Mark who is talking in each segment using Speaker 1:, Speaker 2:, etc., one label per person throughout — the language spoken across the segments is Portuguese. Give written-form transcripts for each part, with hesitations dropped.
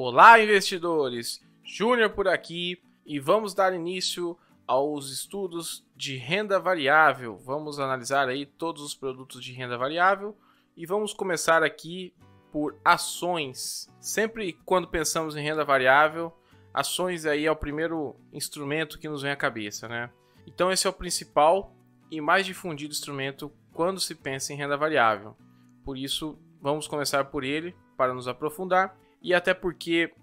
Speaker 1: Olá, investidores! Júnior por aqui e vamos dar início aos estudos de renda variável. Vamos analisar aí todos os produtos de renda variável e vamos começar aqui por ações. Sempre quando pensamos em renda variável, ações aí é o primeiro instrumento que nos vem à cabeça, né? Então esse é o principal e mais difundido instrumento quando se pensa em renda variável. Por isso, vamos começar por ele para nos aprofundar e até porque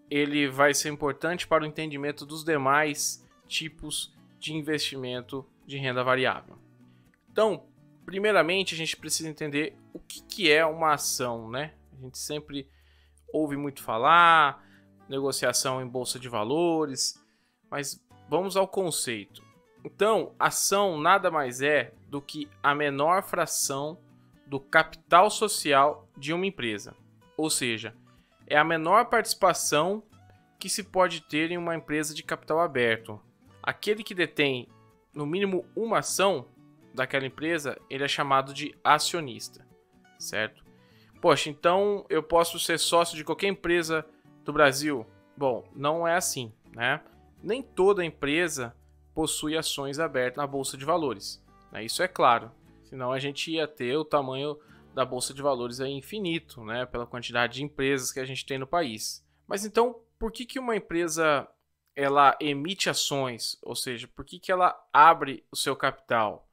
Speaker 1: ele vai ser importante para o entendimento dos demais tipos de investimento de renda variável. Então, primeiramente, a gente precisa entender o que é uma ação, né? A gente sempre ouve muito falar, negociação em bolsa de valores, mas vamos ao conceito. Então, ação nada mais é do que a menor fração do capital social de uma empresa. Ou seja, é a menor participação que se pode ter em uma empresa de capital aberto. Aquele que detém no mínimo uma ação daquela empresa, ele é chamado de acionista, certo? Poxa, então eu posso ser sócio de qualquer empresa do Brasil? Bom, não é assim, né? Nem toda empresa possui ações abertas na Bolsa de Valores, né? Isso é claro, senão a gente ia ter o tamanho da Bolsa de Valores aí infinito, né? Pela quantidade de empresas que a gente tem no país. Mas então, por que uma empresa ela emite ações? Ou seja, por que ela abre o seu capital?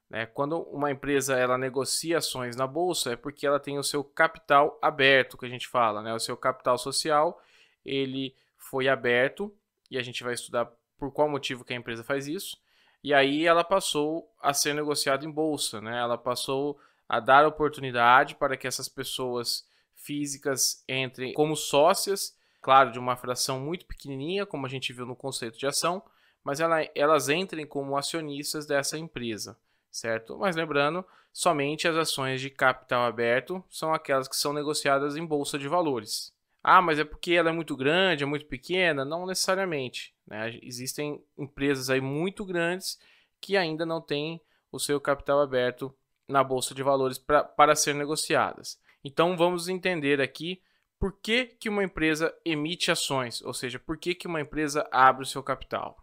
Speaker 1: Né? Quando uma empresa ela negocia ações na Bolsa, é porque ela tem o seu capital aberto, que a gente fala, né? O seu capital social, ele foi aberto, e a gente vai estudar por qual motivo que a empresa faz isso, e aí ela passou a ser negociada em Bolsa, né? Ela passou a dar oportunidade para que essas pessoas físicas entrem como sócias, claro, de uma fração muito pequenininha, como a gente viu no conceito de ação, mas elas entrem como acionistas dessa empresa, certo? Mas lembrando, somente as ações de capital aberto são aquelas que são negociadas em bolsa de valores. Ah, mas é porque ela é muito grande, é muito pequena? Não necessariamente, né? Existem empresas aí muito grandes que ainda não têm o seu capital aberto na bolsa de valores para ser negociadas. Então vamos entender aqui por que uma empresa emite ações, ou seja, por que uma empresa abre o seu capital.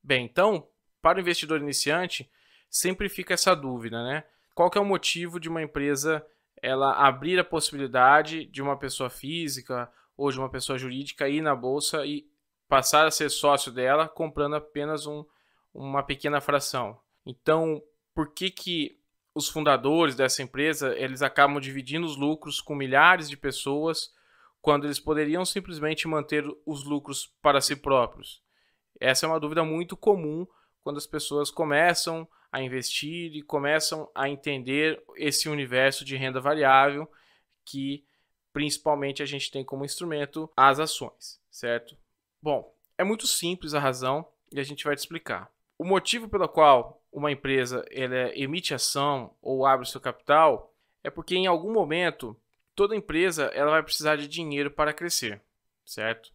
Speaker 1: Bem, então, para o investidor iniciante, sempre fica essa dúvida, né? Qual que é o motivo de uma empresa ela abrir a possibilidade de uma pessoa física ou de uma pessoa jurídica ir na bolsa e passar a ser sócio dela comprando apenas uma pequena fração? Então, por que os fundadores dessa empresa eles acabam dividindo os lucros com milhares de pessoas quando eles poderiam simplesmente manter os lucros para si próprios? Essa é uma dúvida muito comum quando as pessoas começam a investir e começam a entender esse universo de renda variável que principalmente a gente tem como instrumento as ações, certo? Bom, é muito simples a razão e a gente vai te explicar. O motivo pelo qual uma empresa ela emite ação ou abre o seu capital é porque em algum momento toda empresa ela vai precisar de dinheiro para crescer, certo?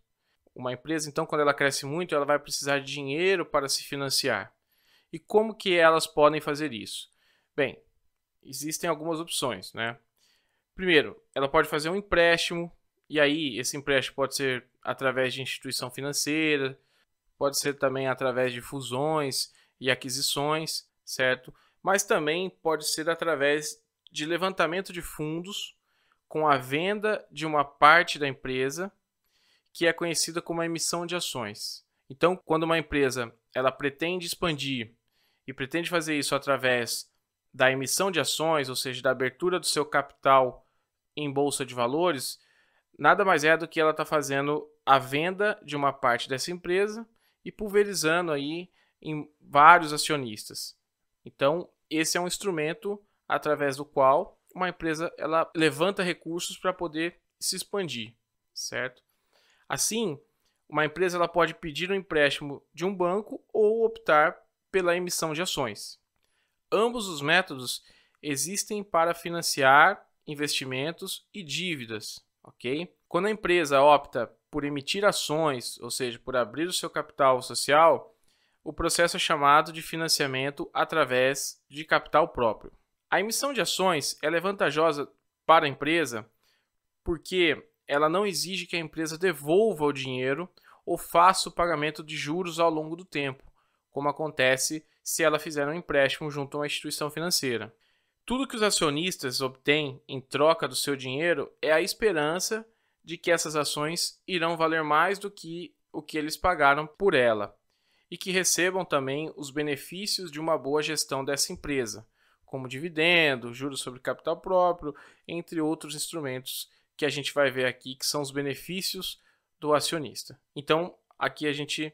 Speaker 1: Uma empresa, então, quando ela cresce muito, ela vai precisar de dinheiro para se financiar. E como que elas podem fazer isso? Bem, existem algumas opções, né? Primeiro, ela pode fazer um empréstimo, e aí esse empréstimo pode ser através de instituição financeira, pode ser também através de fusões e aquisições, certo? Mas também pode ser através de levantamento de fundos com a venda de uma parte da empresa, que é conhecida como a emissão de ações. Então, quando uma empresa ela pretende expandir e pretende fazer isso através da emissão de ações, ou seja, da abertura do seu capital em bolsa de valores, nada mais é do que ela está fazendo a venda de uma parte dessa empresa e pulverizando aí em vários acionistas. Então, esse é um instrumento através do qual uma empresa ela levanta recursos para poder se expandir, certo? Assim, uma empresa ela pode pedir um empréstimo de um banco ou optar pela emissão de ações. Ambos os métodos existem para financiar investimentos e dívidas, ok? Quando a empresa opta por emitir ações, ou seja, por abrir o seu capital social, o processo é chamado de financiamento através de capital próprio. A emissão de ações ela é vantajosa para a empresa porque ela não exige que a empresa devolva o dinheiro ou faça o pagamento de juros ao longo do tempo, como acontece se ela fizer um empréstimo junto a uma instituição financeira. Tudo que os acionistas obtêm em troca do seu dinheiro é a esperança de que essas ações irão valer mais do que o que eles pagaram por ela e que recebam também os benefícios de uma boa gestão dessa empresa, como dividendo, juros sobre capital próprio, entre outros instrumentos que a gente vai ver aqui, que são os benefícios do acionista. Então, aqui a gente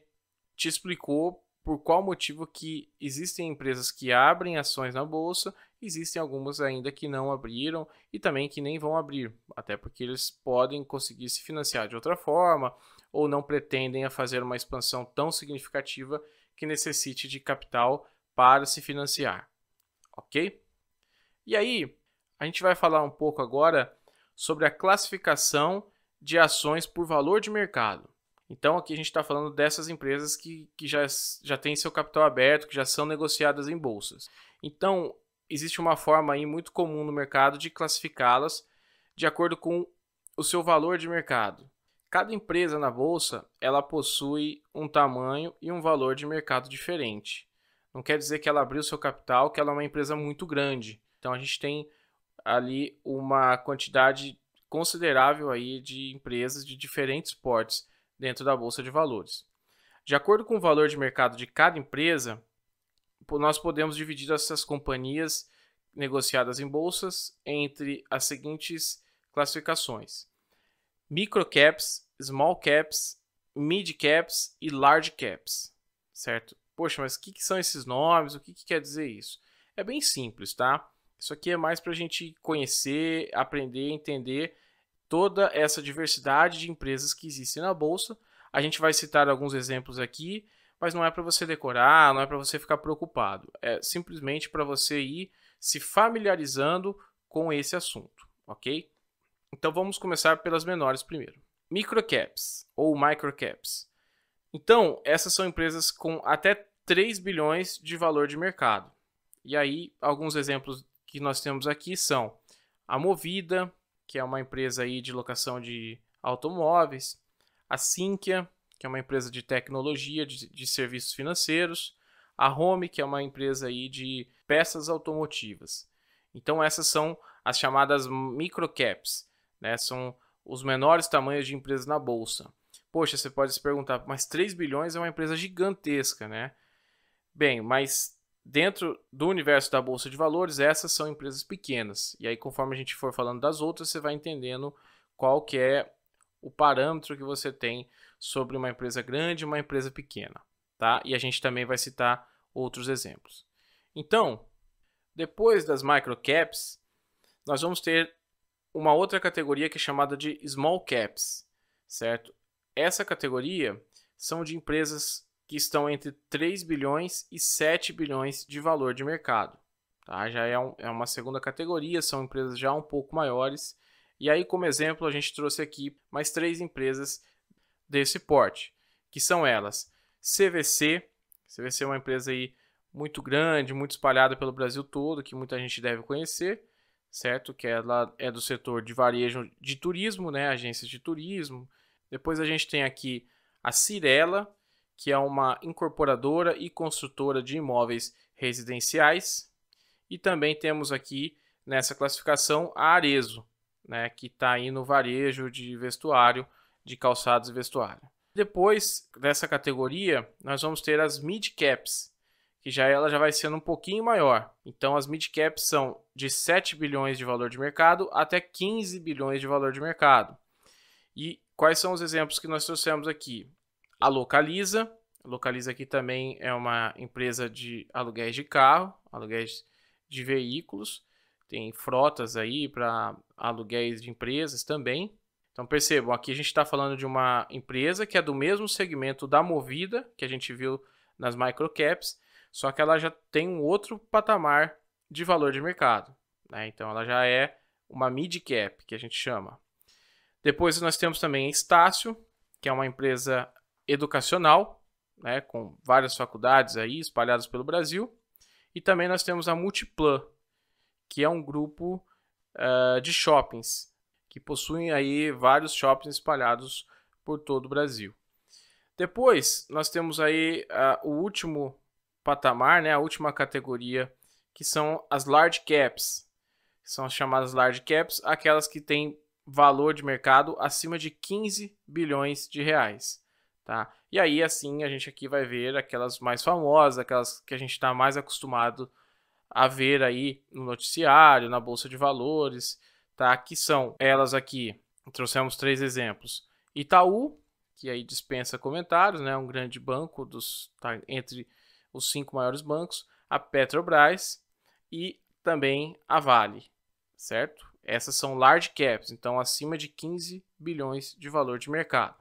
Speaker 1: te explicou por qual motivo que existem empresas que abrem ações na bolsa, existem algumas ainda que não abriram e também que nem vão abrir, até porque eles podem conseguir se financiar de outra forma ou não pretendem a fazer uma expansão tão significativa que necessite de capital para se financiar, ok? E aí, a gente vai falar um pouco agora sobre a classificação de ações por valor de mercado. Então, aqui a gente está falando dessas empresas que já têm seu capital aberto, que já são negociadas em bolsas. Então, existe uma forma aí muito comum no mercado de classificá-las de acordo com o seu valor de mercado. Cada empresa na bolsa, ela possui um tamanho e um valor de mercado diferente. Não quer dizer que ela abriu seu capital, que ela é uma empresa muito grande. Então, a gente tem ali uma quantidade considerável aí de empresas de diferentes portes dentro da bolsa de valores. De acordo com o valor de mercado de cada empresa, nós podemos dividir essas companhias negociadas em bolsas entre as seguintes classificações: microcaps, small caps, mid caps e large caps, certo? Poxa, mas o que são esses nomes? O que quer dizer isso? É bem simples, tá? Isso aqui é mais para a gente conhecer, aprender, entender toda essa diversidade de empresas que existem na bolsa. A gente vai citar alguns exemplos aqui, mas não é para você decorar, não é para você ficar preocupado. É simplesmente para você ir se familiarizando com esse assunto, ok? Então vamos começar pelas menores primeiro. Microcaps ou microcaps. Então, essas são empresas com até 3 bilhões de valor de mercado. E aí, alguns exemplos que nós temos aqui são a Movida, que é uma empresa aí de locação de automóveis, a Sinqia, que é uma empresa de tecnologia, de serviços financeiros, a Home, que é uma empresa aí de peças automotivas. Então essas são as chamadas microcaps, né? São os menores tamanhos de empresas na bolsa. Poxa, você pode se perguntar, mas 3 bilhões é uma empresa gigantesca, né? Bem, mas dentro do universo da bolsa de valores, essas são empresas pequenas. E aí, conforme a gente for falando das outras, você vai entendendo qual que é o parâmetro que você tem sobre uma empresa grande e uma empresa pequena, tá? E a gente também vai citar outros exemplos. Então, depois das microcaps, nós vamos ter uma outra categoria que é chamada de small caps, certo? Essa categoria são de empresas que estão entre 3 bilhões e 7 bilhões de valor de mercado. Tá? Já é uma segunda categoria, são empresas já um pouco maiores. E aí, como exemplo, a gente trouxe aqui mais 3 empresas desse porte, que são elas: CVC. CVC é uma empresa aí muito grande, muito espalhada pelo Brasil todo, que muita gente deve conhecer, certo? Que ela é do setor de varejo de turismo, né? Agências de turismo. Depois a gente tem aqui a Cyrela, que é uma incorporadora e construtora de imóveis residenciais. E também temos aqui nessa classificação a Arezzo, né, que está aí no varejo de vestuário, de calçados e vestuário. Depois dessa categoria, nós vamos ter as mid-caps, que ela já vai sendo um pouquinho maior. Então as mid-caps são de 7 bilhões de valor de mercado até 15 bilhões de valor de mercado. E quais são os exemplos que nós trouxemos aqui? A Localiza. A Localiza aqui também é uma empresa de aluguéis de carro, aluguéis de veículos. Tem frotas aí para aluguéis de empresas também. Então percebam, aqui a gente está falando de uma empresa que é do mesmo segmento da Movida, que a gente viu nas microcaps, só que ela já tem um outro patamar de valor de mercado, né? Então ela já é uma mid-cap, que a gente chama. Depois nós temos também a Estácio, que é uma empresa educacional, né, com várias faculdades aí espalhadas pelo Brasil. E também nós temos a Multiplan, que é um grupo de shoppings, que possuem aí vários shoppings espalhados por todo o Brasil. Depois, nós temos aí o último patamar, né, a última categoria, que são as large caps. São as chamadas large caps, aquelas que têm valor de mercado acima de 15 bilhões de reais. Tá? E aí, assim, a gente aqui vai ver aquelas mais famosas, aquelas que a gente está mais acostumado a ver aí no noticiário, na Bolsa de Valores, tá? Que são elas aqui, trouxemos 3 exemplos. Itaú, que aí dispensa comentários, né? Um grande banco tá entre os 5 maiores bancos, a Petrobras e também a Vale, certo? Essas são large caps, então acima de 15 bilhões de valor de mercado.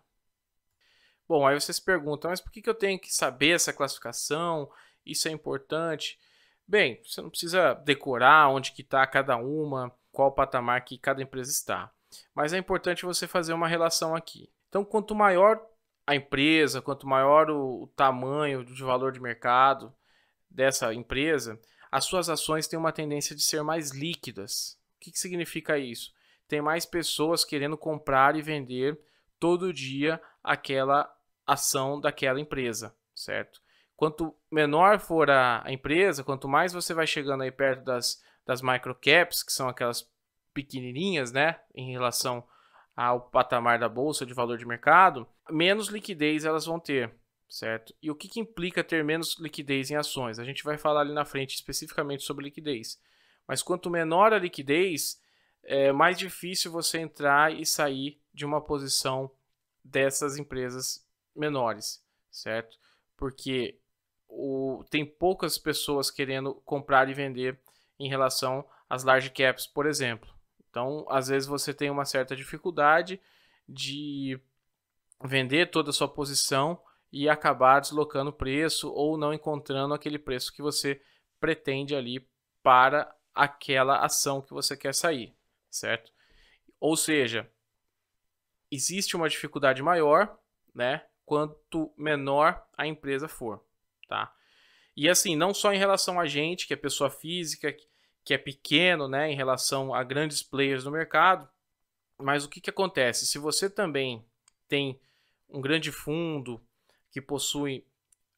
Speaker 1: Bom, aí vocês perguntam, mas por que eu tenho que saber essa classificação? Isso é importante? Bem, você não precisa decorar onde que está cada uma, qual patamar que cada empresa está. Mas é importante você fazer uma relação aqui. Então, quanto maior a empresa, quanto maior o tamanho de valor de mercado dessa empresa, as suas ações têm uma tendência de ser mais líquidas. O que significa isso? Tem mais pessoas querendo comprar e vender todo dia aquela ação daquela empresa, certo? Quanto menor for a empresa, quanto mais você vai chegando aí perto das microcaps, que são aquelas pequenininhas, né, em relação ao patamar da bolsa de valor de mercado, menos liquidez elas vão ter, certo? E o que implica ter menos liquidez em ações? A gente vai falar ali na frente especificamente sobre liquidez. Mas quanto menor a liquidez, é mais difícil você entrar e sair de uma posição dessas empresas menores, certo? Porque tem poucas pessoas querendo comprar e vender em relação às large caps, por exemplo. Então, às vezes você tem uma certa dificuldade de vender toda a sua posição e acabar deslocando o preço ou não encontrando aquele preço que você pretende ali para aquela ação que você quer sair, certo? Ou seja, existe uma dificuldade maior, né, quanto menor a empresa for, tá? E assim, não só em relação a gente, que é pessoa física, que é pequeno, né, em relação a grandes players no mercado, mas o que acontece? Se você também tem um grande fundo que possui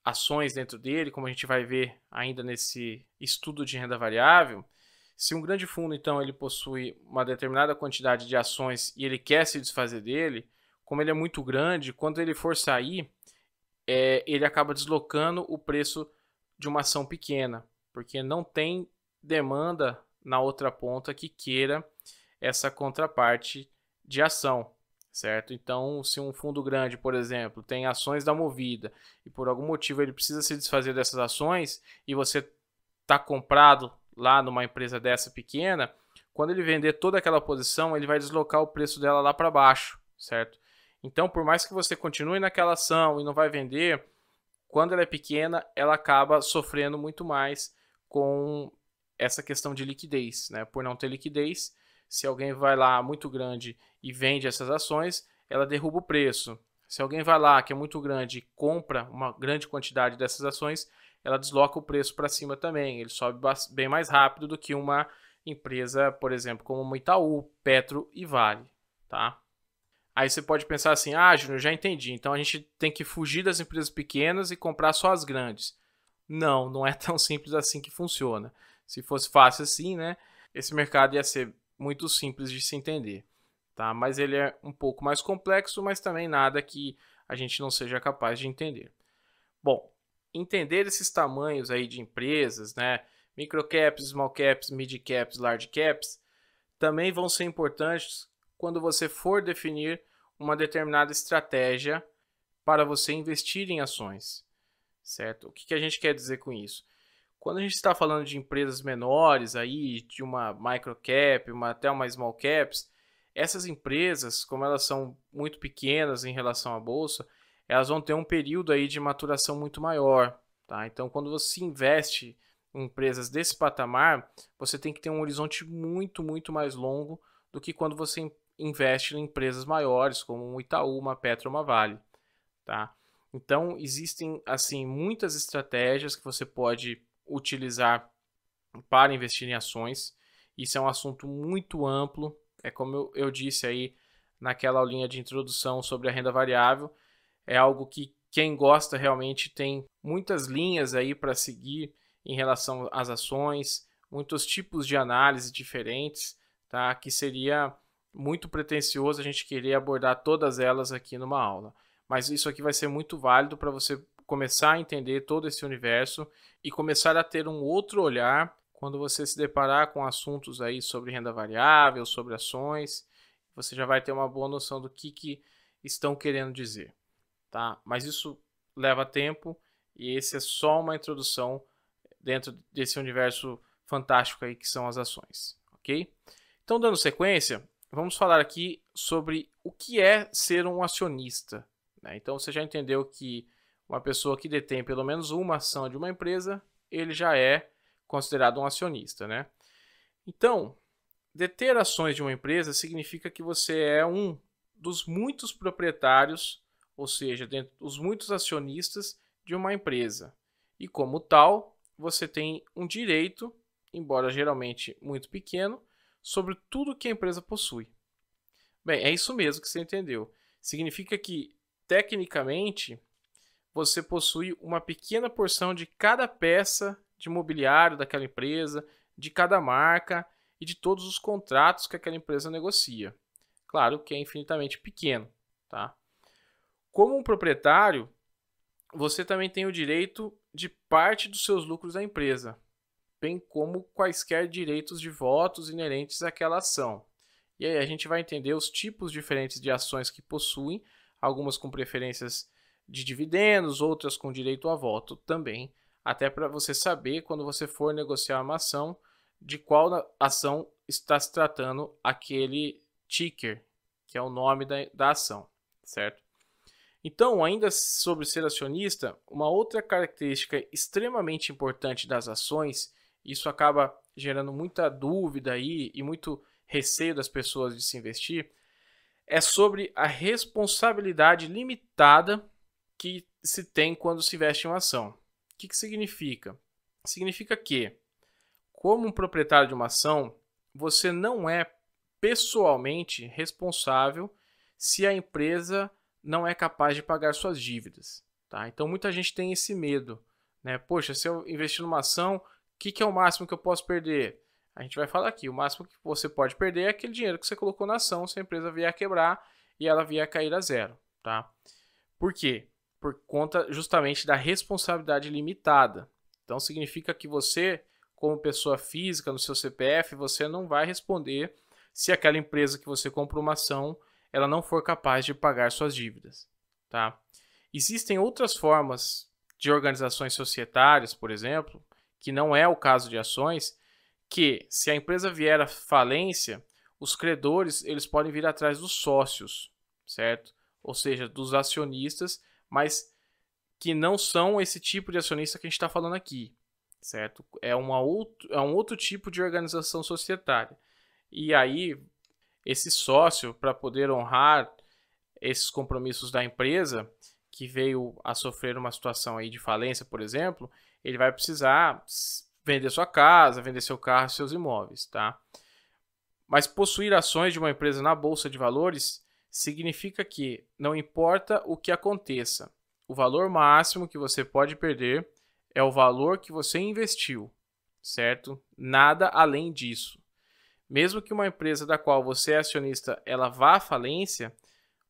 Speaker 1: ações dentro dele, como a gente vai ver ainda nesse estudo de renda variável, se um grande fundo, então, ele possui uma determinada quantidade de ações e ele quer se desfazer dele, como ele é muito grande, quando ele for sair, ele acaba deslocando o preço de uma ação pequena, porque não tem demanda na outra ponta que queira essa contraparte de ação, certo? Então, se um fundo grande, por exemplo, tem ações da Movida e por algum motivo ele precisa se desfazer dessas ações e você está comprado lá numa empresa dessa pequena, quando ele vender toda aquela posição, ele vai deslocar o preço dela lá para baixo, certo? Então, por mais que você continue naquela ação e não vai vender, quando ela é pequena, ela acaba sofrendo muito mais com essa questão de liquidez, né? Por não ter liquidez, se alguém vai lá muito grande e vende essas ações, ela derruba o preço. Se alguém vai lá que é muito grande e compra uma grande quantidade dessas ações, ela desloca o preço para cima também. Ele sobe bem mais rápido do que uma empresa, por exemplo, como uma Itaú, Petro e Vale, tá? Aí você pode pensar assim, Júnior, já entendi. Então a gente tem que fugir das empresas pequenas e comprar só as grandes. Não, não é tão simples assim que funciona. Se fosse fácil assim, né? Esse mercado ia ser muito simples de se entender, tá? Mas ele é um pouco mais complexo, mas também nada que a gente não seja capaz de entender. Bom, entender esses tamanhos aí de empresas, né? Microcaps, small caps, mid caps, large caps, também vão ser importantes quando você for definir uma determinada estratégia para você investir em ações, certo? O que a gente quer dizer com isso? Quando a gente está falando de empresas menores aí, de uma microcap, até uma small caps, essas empresas, como elas são muito pequenas em relação à bolsa, elas vão ter um período aí de maturação muito maior, tá? Então, quando você investe em empresas desse patamar, você tem que ter um horizonte muito, muito mais longo do que quando você investe em empresas maiores, como um Itaú, uma Petro, uma Vale, tá? Então, existem, assim, muitas estratégias que você pode utilizar para investir em ações. Isso é um assunto muito amplo, É como eu disse aí naquela aulinha de introdução sobre a renda variável, é algo que quem gosta realmente tem muitas linhas aí para seguir em relação às ações, muitos tipos de análise diferentes, tá? Que seria muito pretensioso a gente querer abordar todas elas aqui numa aula. Mas isso aqui vai ser muito válido para você começar a entender todo esse universo e começar a ter um outro olhar quando você se deparar com assuntos aí sobre renda variável, sobre ações. Você já vai ter uma boa noção do que estão querendo dizer, tá? Mas isso leva tempo e esse é só uma introdução dentro desse universo fantástico aí que são as ações, ok? Então, dando sequência, vamos falar aqui sobre o que é ser um acionista, né? Então, você já entendeu que uma pessoa que detém pelo menos uma ação de uma empresa, ele já é considerado um acionista, né? Então, deter ações de uma empresa significa que você é um dos muitos proprietários, ou seja, dos muitos acionistas de uma empresa. E como tal, você tem um direito, embora geralmente muito pequeno, sobre tudo que a empresa possui. Bem, é isso mesmo que você entendeu. Significa que, tecnicamente, você possui uma pequena porção de cada peça de mobiliário daquela empresa, de cada marca e de todos os contratos que aquela empresa negocia. Claro que é infinitamente pequeno, tá? Como um proprietário, você também tem o direito de parte dos seus lucros da empresa, bem como quaisquer direitos de votos inerentes àquela ação. E aí a gente vai entender os tipos diferentes de ações que possuem, algumas com preferências de dividendos, outras com direito a voto também, até para você saber, quando você for negociar uma ação, de qual ação está se tratando aquele ticker, que é o nome da ação, certo? Então, ainda sobre ser acionista, uma outra característica extremamente importante das ações, isso acaba gerando muita dúvida aí e muito receio das pessoas de se investir, é sobre a responsabilidade limitada que se tem quando se investe em uma ação. O que significa? Significa que, como um proprietário de uma ação, você não é pessoalmente responsável se a empresa não é capaz de pagar suas dívidas, tá? Então muita gente tem esse medo, né? Poxa, se eu investir numa ação, o que é o máximo que eu posso perder? A gente vai falar aqui, o máximo que você pode perder é aquele dinheiro que você colocou na ação, se a empresa vier a quebrar e ela vier a cair a zero, tá? Por quê? Por conta justamente da responsabilidade limitada. Então significa que você, como pessoa física, no seu CPF, você não vai responder se aquela empresa que você comprou uma ação, ela não for capaz de pagar suas dívidas, tá? Existem outras formas de organizações societárias, por exemplo, que não é o caso de ações, que se a empresa vier à falência, os credores eles podem vir atrás dos sócios, certo? Ou seja, dos acionistas, mas que não são esse tipo de acionista que a gente está falando aqui, certo? É um outro tipo de organização societária. E aí, esse sócio, para poder honrar esses compromissos da empresa, que veio a sofrer uma situação aí de falência, por exemplo, ele vai precisar vender sua casa, vender seu carro, seus imóveis, tá? Mas possuir ações de uma empresa na bolsa de valores significa que não importa o que aconteça, o valor máximo que você pode perder é o valor que você investiu, certo? Nada além disso. Mesmo que uma empresa da qual você é acionista ela vá à falência,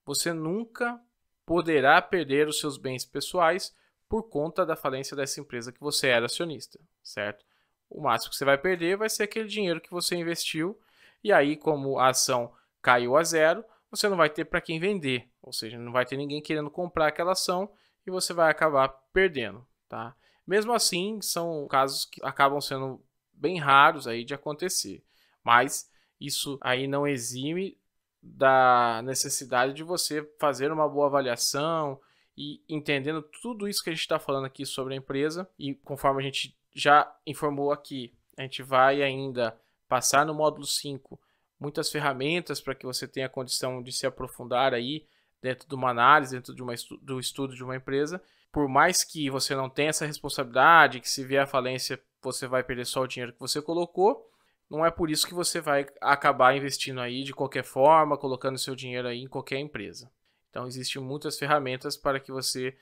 Speaker 1: você nunca poderá perder os seus bens pessoais por conta da falência dessa empresa que você era acionista, certo? O máximo que você vai perder vai ser aquele dinheiro que você investiu, e aí, como a ação caiu a zero, você não vai ter para quem vender, ou seja, não vai ter ninguém querendo comprar aquela ação e você vai acabar perdendo, tá? Mesmo assim, são casos que acabam sendo bem raros aí de acontecer, mas isso aí não exime da necessidade de você fazer uma boa avaliação e entendendo tudo isso que a gente está falando aqui sobre a empresa, e conforme a gente já informou aqui, a gente vai ainda passar no módulo 5 muitas ferramentas para que você tenha a condição de se aprofundar aí dentro de uma análise, dentro de do estudo de uma empresa. Por mais que você não tenha essa responsabilidade, que se vier a falência você vai perder só o dinheiro que você colocou, não é por isso que você vai acabar investindo aí de qualquer forma, colocando seu dinheiro aí em qualquer empresa. Então, existem muitas ferramentas para que você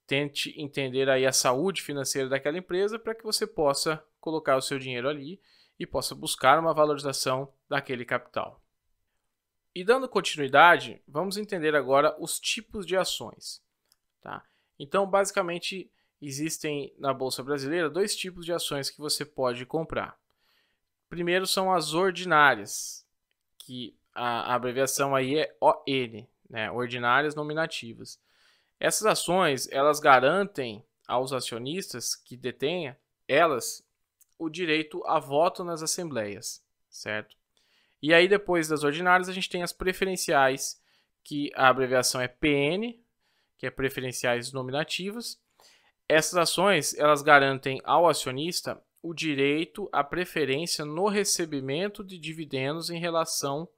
Speaker 1: tente entender aí a saúde financeira daquela empresa para que você possa colocar o seu dinheiro ali e possa buscar uma valorização daquele capital. E dando continuidade, vamos entender agora os tipos de ações. Tá? Então, basicamente, existem na Bolsa Brasileira 2 tipos de ações que você pode comprar. Primeiro são as ordinárias, que a abreviação aí é ON, né? Ordinárias nominativas. Essas ações, elas garantem aos acionistas que detêm elas o direito a voto nas assembleias, certo? E aí depois das ordinárias a gente tem as preferenciais, que a abreviação é PN, que é preferenciais nominativas. Essas ações, elas garantem ao acionista o direito à preferência no recebimento de dividendos em relação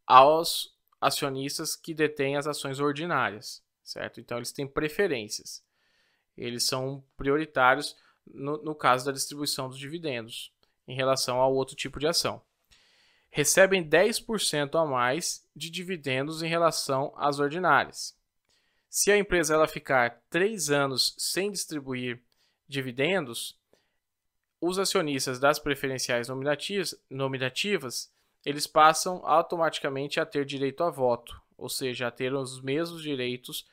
Speaker 1: aos acionistas que detêm as ações ordinárias, certo? Então, eles têm preferências. Eles são prioritários no caso da distribuição dos dividendos em relação ao outro tipo de ação. Recebem 10% a mais de dividendos em relação às ordinárias. Se a empresa ela ficar 3 anos sem distribuir dividendos, os acionistas das preferenciais nominativas, eles passam automaticamente a ter direito a voto, ou seja, a ter os mesmos direitos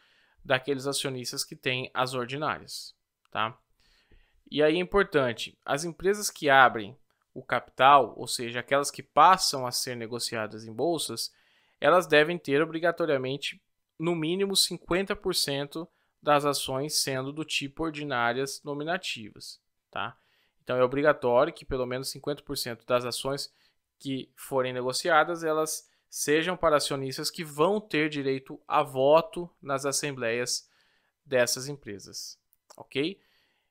Speaker 1: daqueles acionistas que têm as ordinárias. Tá? E aí é importante, as empresas que abrem o capital, ou seja, aquelas que passam a ser negociadas em bolsas, elas devem ter obrigatoriamente no mínimo 50% das ações sendo do tipo ordinárias nominativas. Tá? Então é obrigatório que pelo menos 50% das ações que forem negociadas, elas sejam para acionistas que vão ter direito a voto nas assembleias dessas empresas. Ok?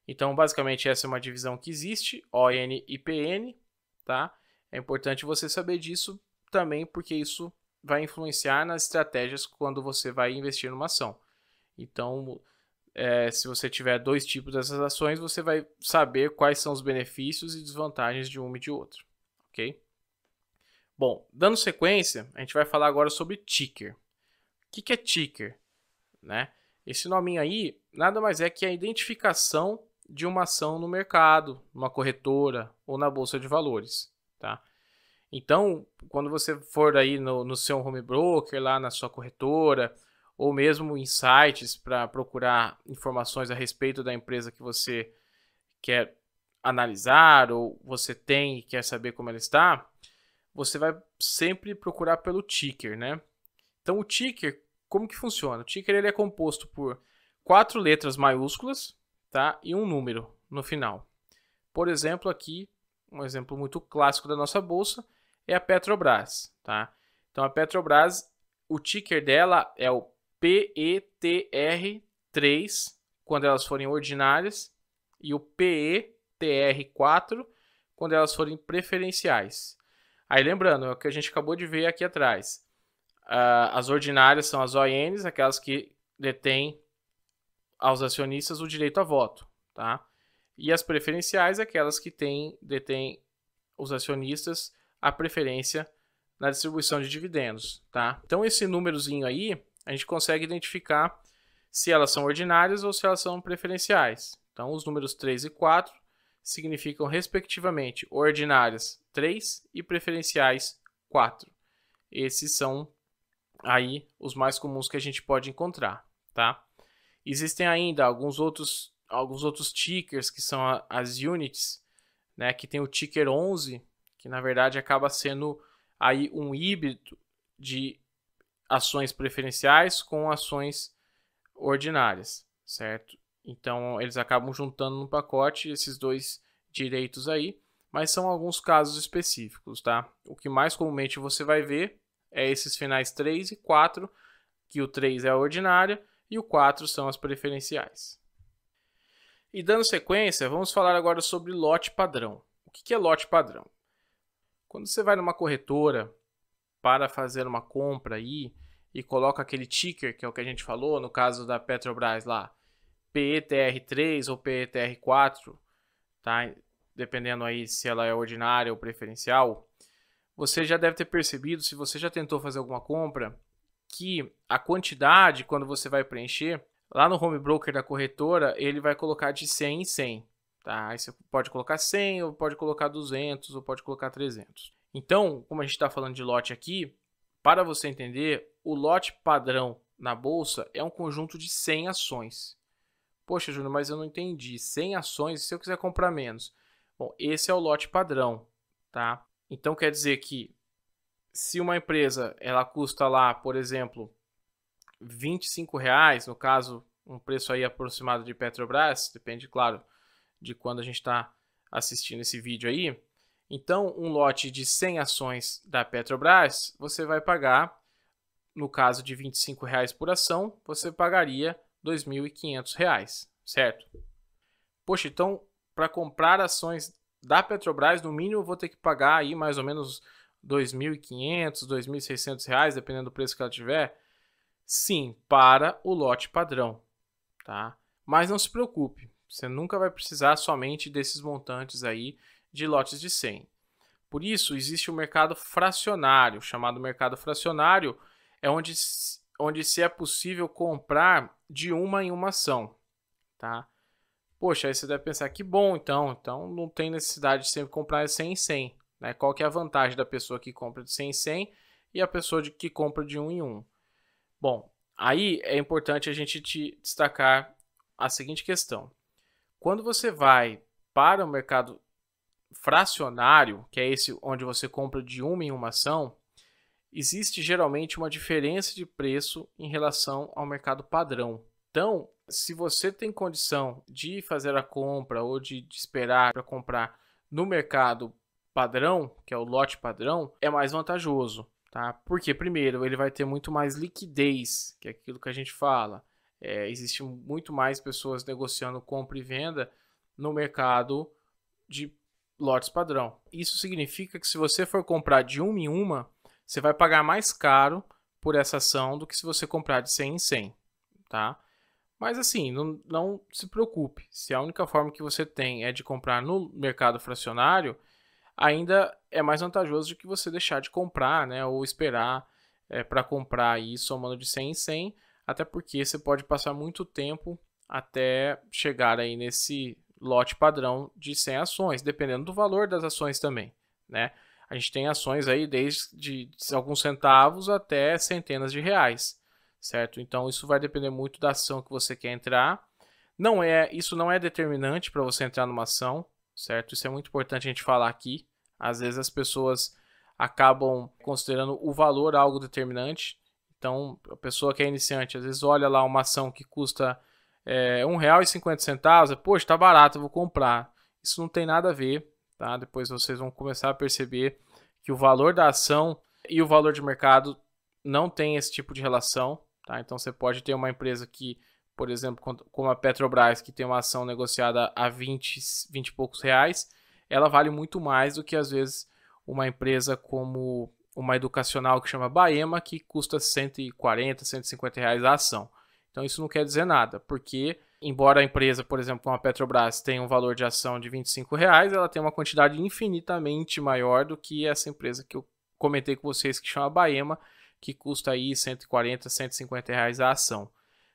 Speaker 1: Então, basicamente, essa é uma divisão que existe, ON e PN, tá? É importante você saber disso também, porque isso vai influenciar nas estratégias quando você vai investir numa ação. Então, se você tiver 2 tipos dessas ações, você vai saber quais são os benefícios e desvantagens de uma e de outra, ok? Bom, dando sequência, a gente vai falar agora sobre ticker. O que é ticker? Né? Esse nominho aí nada mais é que a identificação de uma ação no mercado, numa corretora ou na bolsa de valores. Tá? Então, quando você for aí no seu home broker, lá na sua corretora, ou mesmo em sites para procurar informações a respeito da empresa que você quer analisar ou você tem e quer saber como ela está, você vai sempre procurar pelo ticker, né? Então, o ticker, como que funciona? O ticker ele é composto por 4 letras maiúsculas, tá? E um número no final. Por exemplo, aqui, um exemplo muito clássico da nossa bolsa é a Petrobras, tá? Então, a Petrobras, o ticker dela é o PETR3, quando elas forem ordinárias, e o PETR4, quando elas forem preferenciais. Aí, lembrando, é o que a gente acabou de ver aqui atrás. As ordinárias são as ONs, aquelas que detêm aos acionistas o direito a voto, tá? E as preferenciais, aquelas que detêm os acionistas a preferência na distribuição de dividendos, tá? Então, esse númerozinho aí, a gente consegue identificar se elas são ordinárias ou se elas são preferenciais. Então, os números 3 e 4 significam, respectivamente, ordinárias 3 e preferenciais 4. Esses são aí os mais comuns que a gente pode encontrar, tá? Existem ainda alguns outros tickers, que são as units, né, que tem o ticker 11, que na verdade acaba sendo aí um híbrido de ações preferenciais com ações ordinárias, certo? Então, eles acabam juntando no pacote esses 2 direitos aí, mas são alguns casos específicos, tá? O que mais comumente você vai ver é esses finais 3 e 4, que o 3 é a ordinária e o 4 são as preferenciais. E dando sequência, vamos falar agora sobre lote padrão. O que é lote padrão? Quando você vai numa corretora para fazer uma compra aí e coloca aquele ticker, que é o que a gente falou, no caso da Petrobras lá, PETR3 ou PETR4, tá? dependendo aí se ela é ordinária ou preferencial, você já deve ter percebido, se você já tentou fazer alguma compra, que a quantidade, quando você vai preencher, lá no home broker da corretora, ele vai colocar de 100 em 100. Tá? Aí você pode colocar 100, ou pode colocar 200, ou pode colocar 300. Então, como a gente está falando de lote aqui, para você entender, o lote padrão na bolsa é um conjunto de 100 ações. Poxa, Júnior, mas eu não entendi. 100 ações, e se eu quiser comprar menos? Bom, esse é o lote padrão, tá? Então, quer dizer que se uma empresa ela custa lá, por exemplo, R$ 25, no caso, um preço aí aproximado de Petrobras, depende, claro, de quando a gente está assistindo esse vídeo aí. Então, um lote de 100 ações da Petrobras, você vai pagar, no caso de R$ 25 por ação, você pagaria R$ 2.500, certo? Poxa, então, para comprar ações da Petrobras, no mínimo eu vou ter que pagar aí mais ou menos R$ 2.500, R$ 2.600, dependendo do preço que ela tiver. Sim, para o lote padrão, tá? Mas não se preocupe, você nunca vai precisar somente desses montantes aí de lotes de 100. Por isso, existe o mercado fracionário, chamado mercado fracionário, é onde se é possível comprar de uma em uma ação, tá? Poxa, aí você deve pensar, que bom, então não tem necessidade de sempre comprar de 100 em 100, né? Qual que é a vantagem da pessoa que compra de 100 em 100 e a pessoa que compra de 1 em 1? Bom, aí é importante a gente te destacar a seguinte questão. Quando você vai para o mercado fracionário, que é esse onde você compra de uma em uma ação, existe geralmente uma diferença de preço em relação ao mercado padrão. Então, se você tem condição de fazer a compra ou de esperar para comprar no mercado padrão, que é o lote padrão, é mais vantajoso, tá? Porque, primeiro, ele vai ter muito mais liquidez, que é aquilo que a gente fala. Existe muito mais pessoas negociando compra e venda no mercado de lotes padrão. Isso significa que se você for comprar de uma em uma, você vai pagar mais caro por essa ação do que se você comprar de 100 em 100, tá? Mas assim, não se preocupe. Se a única forma que você tem é de comprar no mercado fracionário, ainda é mais vantajoso do que você deixar de comprar, né? Ou esperar para comprar aí somando de 100 em 100, até porque você pode passar muito tempo até chegar aí nesse lote padrão de 100 ações, dependendo do valor das ações também, né? A gente tem ações aí desde alguns centavos até centenas de reais, certo? Então isso vai depender muito da ação que você quer entrar. Isso não é determinante para você entrar numa ação, certo? Isso é muito importante a gente falar aqui. Às vezes as pessoas acabam considerando o valor algo determinante. Então a pessoa que é iniciante, às vezes olha lá uma ação que custa R$ 1,50, poxa, tá barato, eu vou comprar. Isso não tem nada a ver, tá? Depois vocês vão começar a perceber que o valor da ação e o valor de mercado não tem esse tipo de relação, tá? Então você pode ter uma empresa que, por exemplo, como a Petrobras, que tem uma ação negociada a 20 e poucos reais, ela vale muito mais do que às vezes uma empresa como uma educacional que chama Baema, que custa R$ 140, R$ 150 a ação. Então isso não quer dizer nada, porque embora a empresa, por exemplo, como a Petrobras, tenha um valor de ação de R$ 25, ela tem uma quantidade infinitamente maior do que essa empresa que eu comentei com vocês, que chama Baema, que custa aí R$ 140, R$ 150 a ação.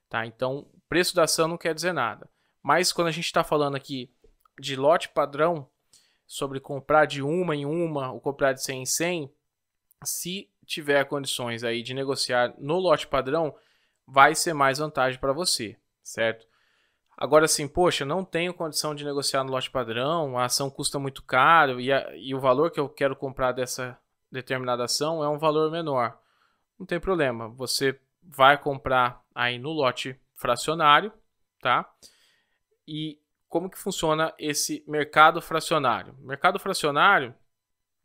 Speaker 1: Tá? Então, o preço da ação não quer dizer nada. Mas quando a gente está falando aqui de lote padrão, sobre comprar de uma em uma ou comprar de 100 em 100, se tiver condições aí de negociar no lote padrão, vai ser mais vantagem para você, certo? Agora sim, poxa, não tenho condição de negociar no lote padrão, a ação custa muito caro e o valor que eu quero comprar dessa determinada ação é um valor menor. Não tem problema, você vai comprar aí no lote fracionário, tá? E como que funciona esse mercado fracionário? O mercado fracionário,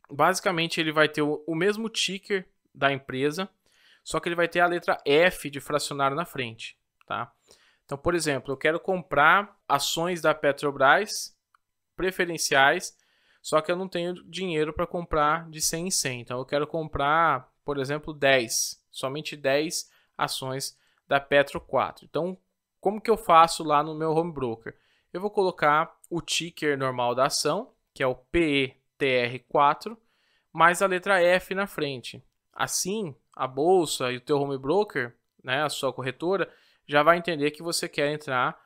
Speaker 1: basicamente, ele vai ter o mesmo ticker da empresa, só que ele vai ter a letra F de fracionário na frente, tá? Então, por exemplo, eu quero comprar ações da Petrobras preferenciais, só que eu não tenho dinheiro para comprar de 100 em 100. Então, eu quero comprar, por exemplo, somente 10 ações da Petro 4. Então, como que eu faço lá no meu home broker? Eu vou colocar o ticker normal da ação, que é o PETR4, mais a letra F na frente. Assim, a bolsa e o teu home broker, né, a sua corretora, já vai entender que você quer entrar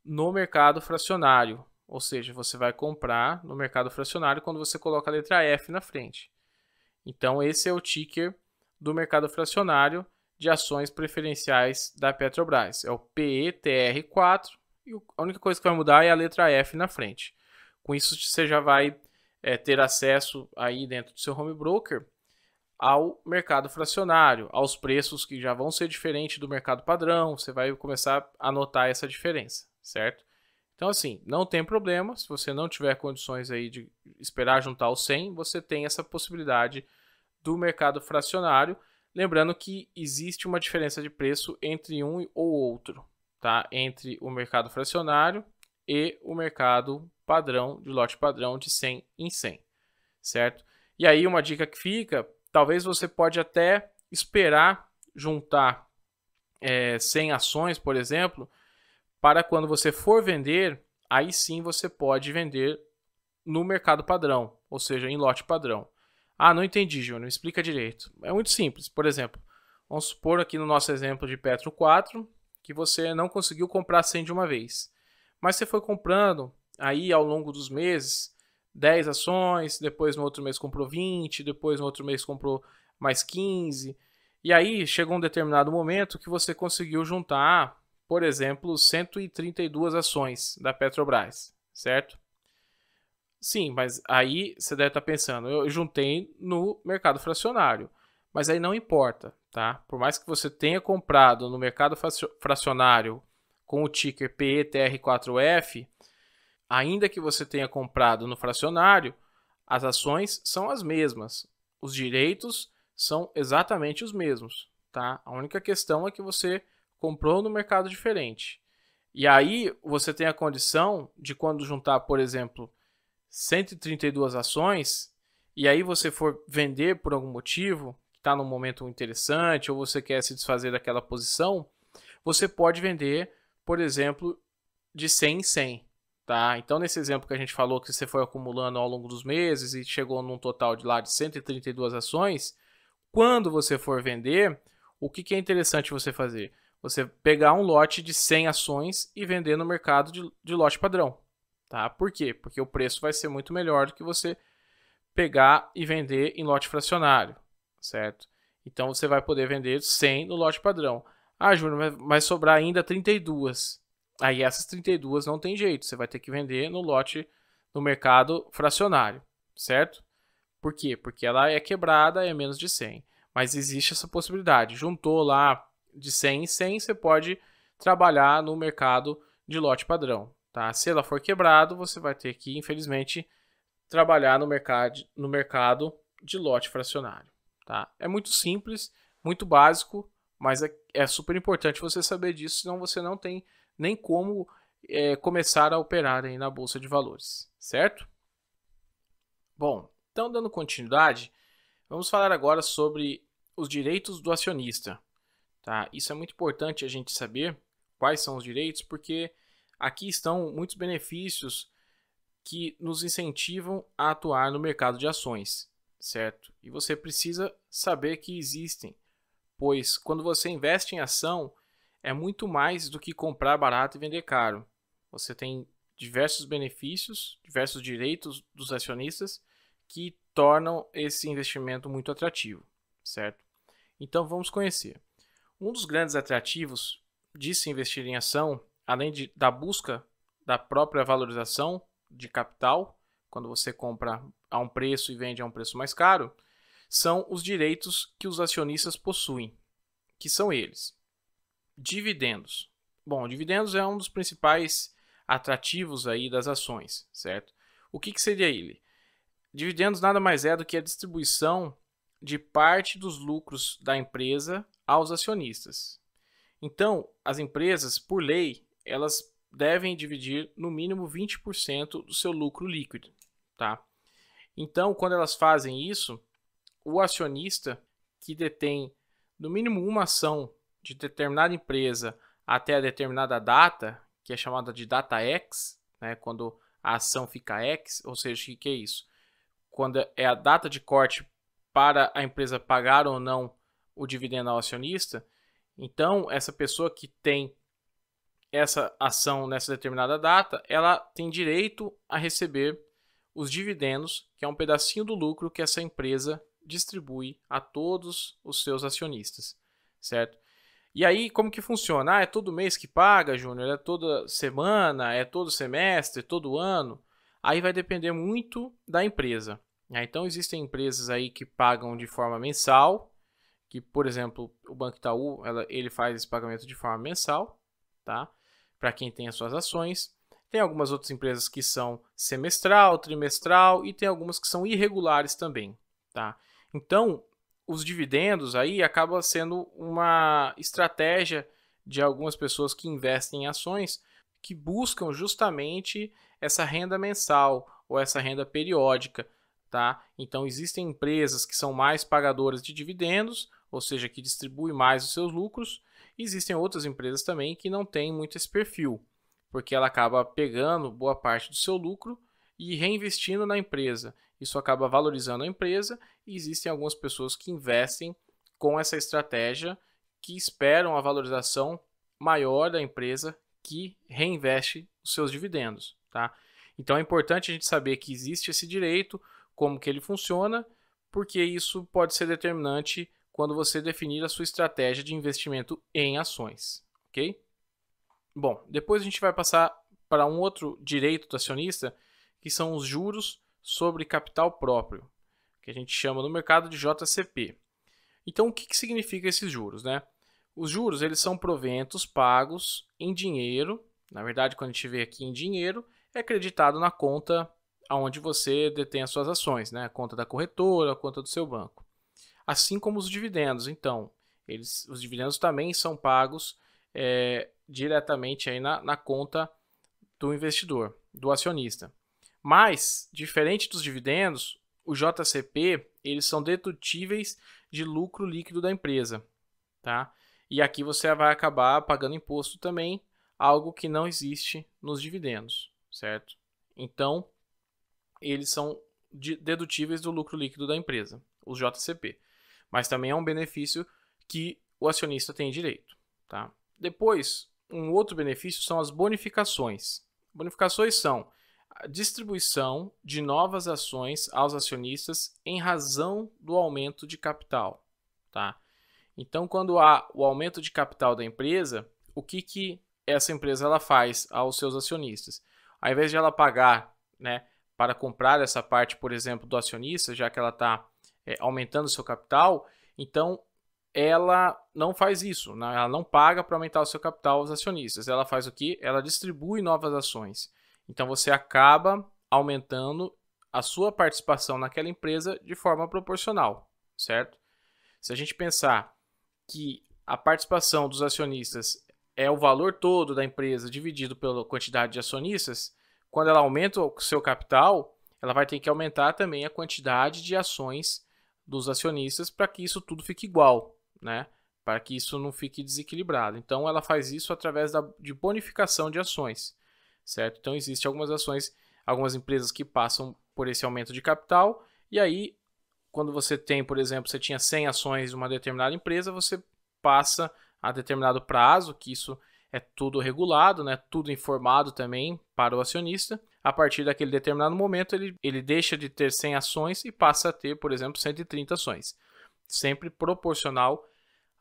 Speaker 1: no mercado fracionário. Ou seja, você vai comprar no mercado fracionário quando você coloca a letra F na frente. Então, esse é o ticker do mercado fracionário de ações preferenciais da Petrobras. É o PETR4 e a única coisa que vai mudar é a letra F na frente. Com isso, você já vai ter acesso aí dentro do seu home broker ao mercado fracionário, aos preços que já vão ser diferentes do mercado padrão. Você vai começar a notar essa diferença, certo? Então, assim, não tem problema. Se você não tiver condições aí de esperar juntar os 100, você tem essa possibilidade do mercado fracionário. Lembrando que existe uma diferença de preço entre um ou outro, tá? Entre o mercado fracionário e o mercado padrão, de lote padrão de 100 em 100, certo? E aí uma dica que fica, talvez você pode até esperar juntar 100 ações, por exemplo, para quando você for vender, aí sim você pode vender no mercado padrão, ou seja, em lote padrão. Ah, não entendi, Júnior, explica direito. É muito simples, por exemplo, vamos supor aqui no nosso exemplo de Petro 4, que você não conseguiu comprar 100 de uma vez, mas você foi comprando aí ao longo dos meses 10 ações, depois no outro mês comprou 20, depois no outro mês comprou mais 15, e aí chegou um determinado momento que você conseguiu juntar, por exemplo, 132 ações da Petrobras, certo? Sim, mas aí você deve estar pensando, eu juntei no mercado fracionário, mas aí não importa, tá? Por mais que você tenha comprado no mercado fracionário com o ticker PETR4F, ainda que você tenha comprado no fracionário, as ações são as mesmas. Os direitos são exatamente os mesmos, tá? A única questão é que você comprou no mercado diferente. E aí você tem a condição de quando juntar, por exemplo, 132 ações, e aí você for vender por algum motivo, que está num momento interessante, ou você quer se desfazer daquela posição, você pode vender, por exemplo, de 100 em 100. Tá? Então, nesse exemplo que a gente falou que você foi acumulando ao longo dos meses e chegou num total de lá de 132 ações, quando você for vender, o que é interessante você fazer? Você pegar um lote de 100 ações e vender no mercado de lote padrão. Tá? Por quê? Porque o preço vai ser muito melhor do que você pegar e vender em lote fracionário, certo? Então, você vai poder vender 100 no lote padrão. Ah, Júnior, vai sobrar ainda 32. Aí essas 32 não tem jeito, você vai ter que vender no lote no mercado fracionário, certo? Por quê? Porque ela é quebrada, é menos de 100. Mas existe essa possibilidade. Juntou lá de 100 em 100, você pode trabalhar no mercado de lote padrão. Tá? Se ela for quebrado, você vai ter que, infelizmente, trabalhar no mercado de lote fracionário. Tá? É muito simples, muito básico, mas é super importante você saber disso, senão você não tem nem como começar a operar aí na Bolsa de Valores, certo? Bom, então dando continuidade, vamos falar agora sobre os direitos do acionista. Tá? Isso é muito importante a gente saber quais são os direitos, porque aqui estão muitos benefícios que nos incentivam a atuar no mercado de ações, certo? E você precisa saber que existem, pois quando você investe em ação, é muito mais do que comprar barato e vender caro. Você tem diversos benefícios, diversos direitos dos acionistas que tornam esse investimento muito atrativo, certo? Então vamos conhecer. Um dos grandes atrativos de se investir em ação, além da busca da própria valorização de capital, quando você compra a um preço e vende a um preço mais caro, são os direitos que os acionistas possuem, que são eles. Dividendos. Bom, dividendos é um dos principais atrativos aí das ações, certo? O que seria ele? Dividendos nada mais é do que a distribuição de parte dos lucros da empresa aos acionistas. Então, as empresas, por lei, elas devem dividir no mínimo 20% do seu lucro líquido, tá? Então, quando elas fazem isso, o acionista que detém no mínimo uma ação de determinada empresa até a determinada data, que é chamada de data X, né, quando a ação fica X, ou seja, o que é isso? Quando é a data de corte para a empresa pagar ou não o dividendo ao acionista, então essa pessoa que tem essa ação nessa determinada data, ela tem direito a receber os dividendos, que é um pedacinho do lucro que essa empresa distribui a todos os seus acionistas, certo? E aí, como que funciona? Ah, é todo mês que paga, Júnior? É toda semana? É todo semestre? Todo ano? Aí vai depender muito da empresa. Então, existem empresas aí que pagam de forma mensal, que, por exemplo, o Banco Itaú, ele faz esse pagamento de forma mensal, tá? Para quem tem as suas ações. Tem algumas outras empresas que são semestral, trimestral e tem algumas que são irregulares também, tá? Então, os dividendos aí acaba sendo uma estratégia de algumas pessoas que investem em ações que buscam justamente essa renda mensal ou essa renda periódica, tá? Então, existem empresas que são mais pagadoras de dividendos, ou seja, que distribuem mais os seus lucros. Existem outras empresas também que não têm muito esse perfil, porque ela acaba pegando boa parte do seu lucro e reinvestindo na empresa. Isso acaba valorizando a empresa e existem algumas pessoas que investem com essa estratégia que esperam a valorização maior da empresa que reinveste os seus dividendos, tá? Então é importante a gente saber que existe esse direito, como que ele funciona, porque isso pode ser determinante quando você definir a sua estratégia de investimento em ações, ok? Bom, depois a gente vai passar para um outro direito do acionista, que são os juros sobre capital próprio, que a gente chama no mercado de JCP. Então, o que significa esses juros, né? Os juros, eles são proventos pagos em dinheiro. Na verdade, quando a gente vê aqui em dinheiro, é acreditado na conta onde você detém as suas ações, né? A conta da corretora, a conta do seu banco. Assim como os dividendos. Então, os dividendos também são pagos diretamente aí na conta do investidor, do acionista. Mas, diferente dos dividendos, o JCP, eles são dedutíveis de lucro líquido da empresa, tá? E aqui você vai acabar pagando imposto também, algo que não existe nos dividendos, certo? Então, eles são dedutíveis do lucro líquido da empresa, os JCP. Mas também é um benefício que o acionista tem direito, tá? Depois, um outro benefício são as bonificações. Bonificações são a distribuição de novas ações aos acionistas em razão do aumento de capital, tá? Então, quando há o aumento de capital da empresa, o que essa empresa ela faz aos seus acionistas? Ao invés de ela pagar, né, para comprar essa parte, por exemplo, do acionista, já que ela está aumentando o seu capital, então ela não faz isso, né? Ela não paga para aumentar o seu capital aos acionistas. Ela faz o quê? Ela distribui novas ações. Então você acaba aumentando a sua participação naquela empresa de forma proporcional, certo? Se a gente pensar que a participação dos acionistas é o valor todo da empresa dividido pela quantidade de acionistas, quando ela aumenta o seu capital, ela vai ter que aumentar também a quantidade de ações dos acionistas para que isso tudo fique igual, né? Para que isso não fique desequilibrado. Então ela faz isso através de bonificação de ações, certo? Então existem algumas ações, algumas empresas que passam por esse aumento de capital e aí quando você tem, por exemplo, você tinha 100 ações de uma determinada empresa, você passa a determinado prazo, que isso é tudo regulado, né? Tudo informado também para o acionista. A partir daquele determinado momento, ele deixa de ter 100 ações e passa a ter, por exemplo, 130 ações. Sempre proporcional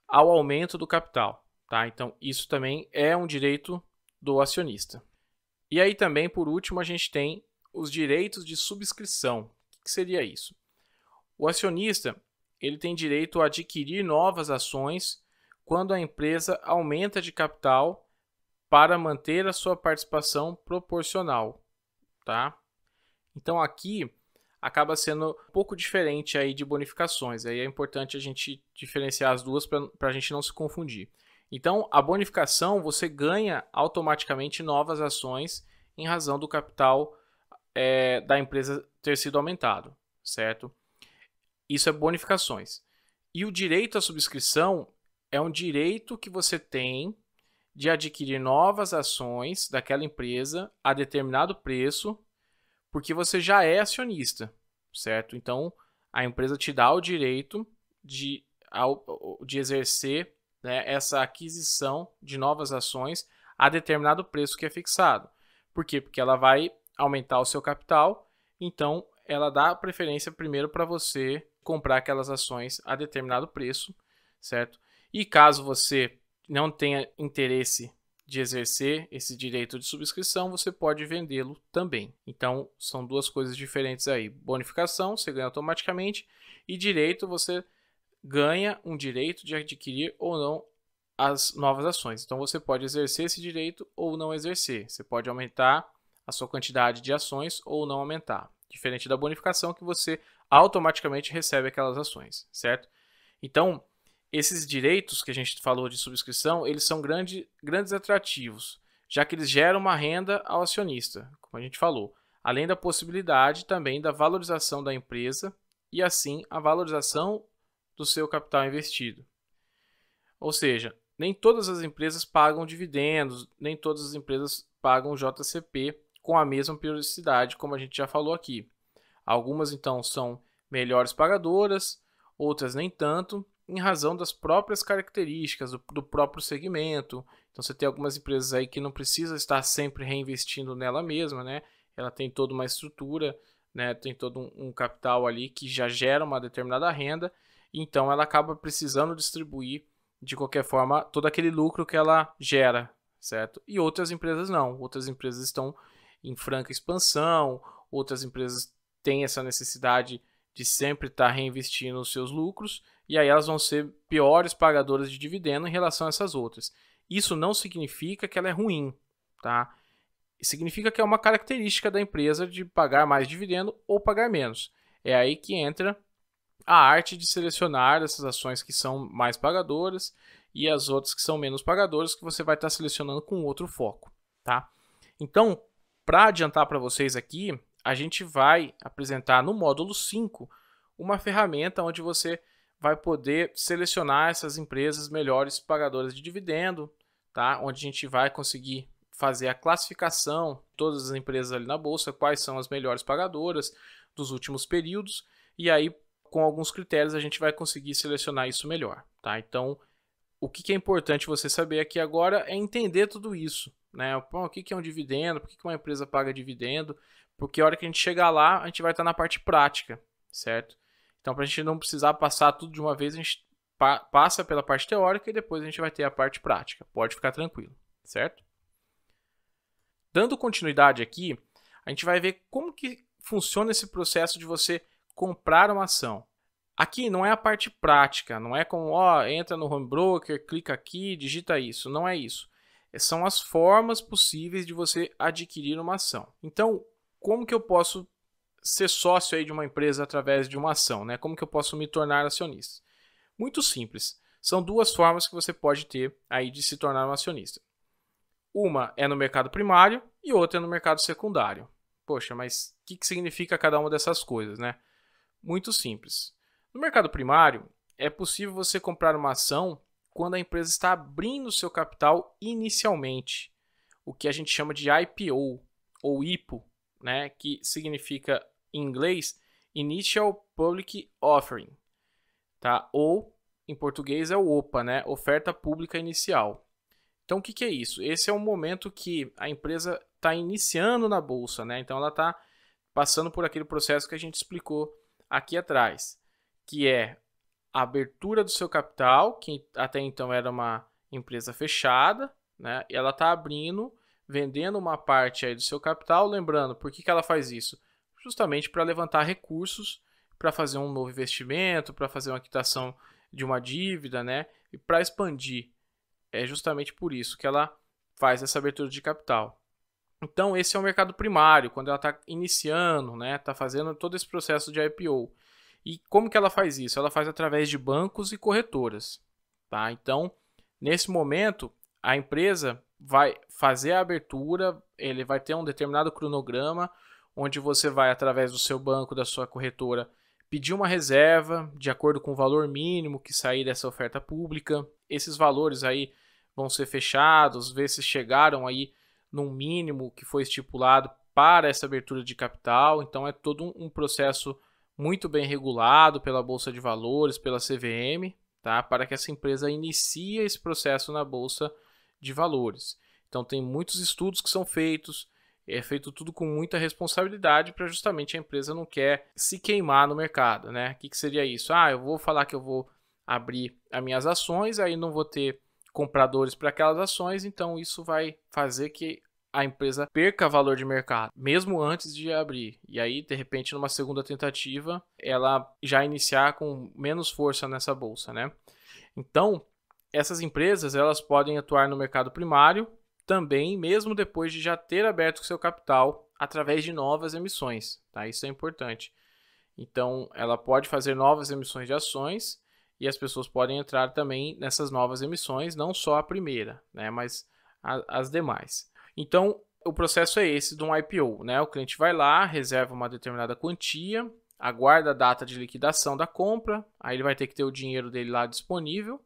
Speaker 1: ao aumento do capital, tá? Então, isso também é um direito do acionista. E aí também, por último, a gente tem os direitos de subscrição. O que seria isso? O acionista ele tem direito a adquirir novas ações quando a empresa aumenta de capital para manter a sua participação proporcional, tá? Então aqui acaba sendo um pouco diferente aí de bonificações. Aí é importante a gente diferenciar as duas para a gente não se confundir. Então a bonificação você ganha automaticamente novas ações em razão do capital da empresa ter sido aumentado, certo? Isso é bonificações. E o direito à subscrição é um direito que você tem de adquirir novas ações daquela empresa a determinado preço porque você já é acionista, certo? Então, a empresa te dá o direito de exercer, né, essa aquisição de novas ações a determinado preço que é fixado. Por quê? Porque ela vai aumentar o seu capital, então ela dá preferência primeiro para você comprar aquelas ações a determinado preço, certo? E caso você não tenha interesse de exercer esse direito de subscrição, você pode vendê-lo também. Então, são duas coisas diferentes aí. Bonificação, você ganha automaticamente, e direito, você ganha um direito de adquirir ou não as novas ações. Então, você pode exercer esse direito ou não exercer. Você pode aumentar a sua quantidade de ações ou não aumentar. Diferente da bonificação, que você automaticamente recebe aquelas ações, certo? Então, esses direitos que a gente falou de subscrição, eles são grandes atrativos, já que eles geram uma renda ao acionista, como a gente falou, além da possibilidade também da valorização da empresa e, assim, a valorização do seu capital investido. Ou seja, nem todas as empresas pagam dividendos, nem todas as empresas pagam JCP com a mesma periodicidade, como a gente já falou aqui. Algumas, então, são melhores pagadoras, outras nem tanto, em razão das próprias características do próprio segmento. Então, você tem algumas empresas aí que não precisa estar sempre reinvestindo nela mesma, né? Ela tem toda uma estrutura, né? Tem todo um capital ali que já gera uma determinada renda, então ela acaba precisando distribuir de qualquer forma todo aquele lucro que ela gera, certo? E outras empresas não. Outras empresas estão em franca expansão, outras empresas têm essa necessidade de sempre estar reinvestindo os seus lucros, e aí elas vão ser piores pagadoras de dividendo em relação a essas outras. Isso não significa que ela é ruim, tá? Significa que é uma característica da empresa de pagar mais dividendo ou pagar menos. É aí que entra a arte de selecionar essas ações que são mais pagadoras e as outras que são menos pagadoras, que você vai estar selecionando com outro foco, tá? Então, para adiantar para vocês aqui, a gente vai apresentar no módulo 5 uma ferramenta onde você vai poder selecionar essas empresas melhores pagadoras de dividendo, tá? Onde a gente vai conseguir fazer a classificação de todas as empresas ali na bolsa, quais são as melhores pagadoras dos últimos períodos, e aí com alguns critérios a gente vai conseguir selecionar isso melhor, tá? Então, o que é importante você saber aqui agora é entender tudo isso, né? O que é um dividendo, por que uma empresa paga dividendo, porque a hora que a gente chegar lá, a gente vai estar na parte prática, certo? Então, para a gente não precisar passar tudo de uma vez, a gente passa pela parte teórica e depois a gente vai ter a parte prática. Pode ficar tranquilo, certo? Dando continuidade aqui, a gente vai ver como que funciona esse processo de você comprar uma ação. Aqui não é a parte prática, não é como, entra no home broker, clica aqui, digita isso. Não é isso. São as formas possíveis de você adquirir uma ação. Então, como que eu posso ser sócio aí de uma empresa através de uma ação, né? Como que eu posso me tornar acionista? Muito simples. São duas formas que você pode ter aí de se tornar um acionista. Uma é no mercado primário e outra é no mercado secundário. Poxa, mas o que significa cada uma dessas coisas, né? Muito simples. No mercado primário, é possível você comprar uma ação quando a empresa está abrindo seu capital inicialmente, o que a gente chama de IPO ou IPO, né? Que significa em inglês Initial Public Offering, tá? Ou em português é o OPA, né? Oferta Pública Inicial. Então, o que é isso? Esse é o momento que a empresa está iniciando na bolsa, né? Então, ela está passando por aquele processo que a gente explicou aqui atrás, que é a abertura do seu capital, que até então era uma empresa fechada, né? E ela está abrindo, vendendo uma parte aí do seu capital. Lembrando, por que ela faz isso? Justamente para levantar recursos, para fazer um novo investimento, para fazer uma quitação de uma dívida, né? E para expandir. É justamente por isso que ela faz essa abertura de capital. Então, esse é o mercado primário, quando ela está iniciando, né? Está fazendo todo esse processo de IPO. E como que ela faz isso? Ela faz através de bancos e corretoras, tá? Então, nesse momento, a empresa vai fazer a abertura, ele vai ter um determinado cronograma, onde você vai, através do seu banco, da sua corretora, pedir uma reserva de acordo com o valor mínimo que sair dessa oferta pública. Esses valores aí vão ser fechados, ver se chegaram aí num mínimo que foi estipulado para essa abertura de capital. Então é todo um processo muito bem regulado pela Bolsa de Valores, pela CVM, tá? Para que essa empresa inicie esse processo na Bolsa de Valores. Então tem muitos estudos que são feitos, é feito tudo com muita responsabilidade para justamente a empresa não quer se queimar no mercado, né? O que seria isso? Eu vou falar que eu vou abrir as minhas ações, aí não vou ter compradores para aquelas ações, então isso vai fazer que a empresa perca valor de mercado, mesmo antes de abrir. E aí, de repente, numa segunda tentativa, ela já iniciar com menos força nessa bolsa, né? Então, essas empresas, elas podem atuar no mercado primário também, mesmo depois de já ter aberto o seu capital através de novas emissões, tá? Isso é importante. Então, ela pode fazer novas emissões de ações e as pessoas podem entrar também nessas novas emissões, não só a primeira, né? Mas as demais. Então, o processo é esse de um IPO, né? O cliente vai lá, reserva uma determinada quantia, aguarda a data de liquidação da compra, aí ele vai ter que ter o dinheiro dele lá disponível,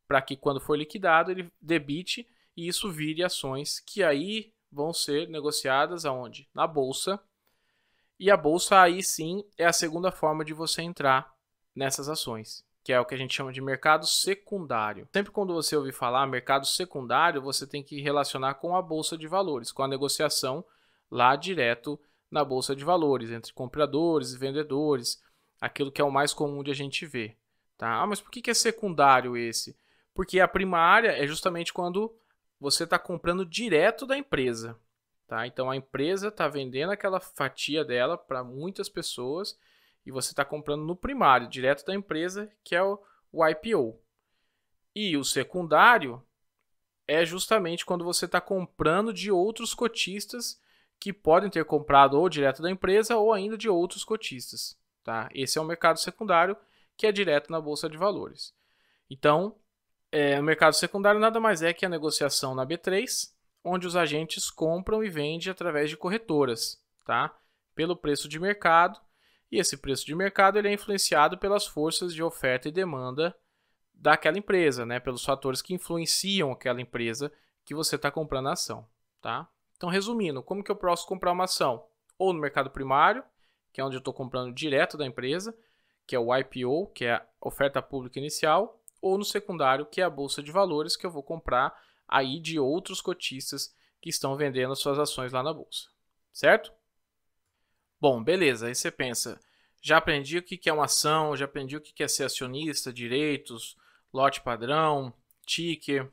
Speaker 1: para que quando for liquidado ele debite e isso vire ações que aí vão ser negociadas aonde? Na bolsa. E a bolsa aí sim é a segunda forma de você entrar nessas ações, que é o que a gente chama de mercado secundário. Sempre quando você ouvir falar mercado secundário, você tem que relacionar com a bolsa de valores, com a negociação lá direto na bolsa de valores, entre compradores e vendedores, aquilo que é o mais comum de a gente ver. Tá? Mas por que é secundário esse? Porque a primária é justamente quando você está comprando direto da empresa. Tá? Então a empresa está vendendo aquela fatia dela para muitas pessoas e você está comprando no primário, direto da empresa, que é o IPO. E o secundário é justamente quando você está comprando de outros cotistas que podem ter comprado ou direto da empresa ou ainda de outros cotistas. Tá? Esse é o mercado secundário, que é direto na Bolsa de Valores. Então, o mercado secundário nada mais é que a negociação na B3, onde os agentes compram e vendem através de corretoras, tá? Pelo preço de mercado. E esse preço de mercado ele é influenciado pelas forças de oferta e demanda daquela empresa, né? Pelos fatores que influenciam aquela empresa que você está comprando a ação. Tá? Então, resumindo, como que eu posso comprar uma ação? Ou no mercado primário, que é onde eu estou comprando direto da empresa, que é o IPO, que é a oferta pública inicial, ou no secundário, que é a Bolsa de Valores, que eu vou comprar aí de outros cotistas que estão vendendo as suas ações lá na bolsa. Certo? Bom, beleza, aí você pensa, já aprendi o que é uma ação, já aprendi o que é ser acionista, direitos, lote padrão, ticker,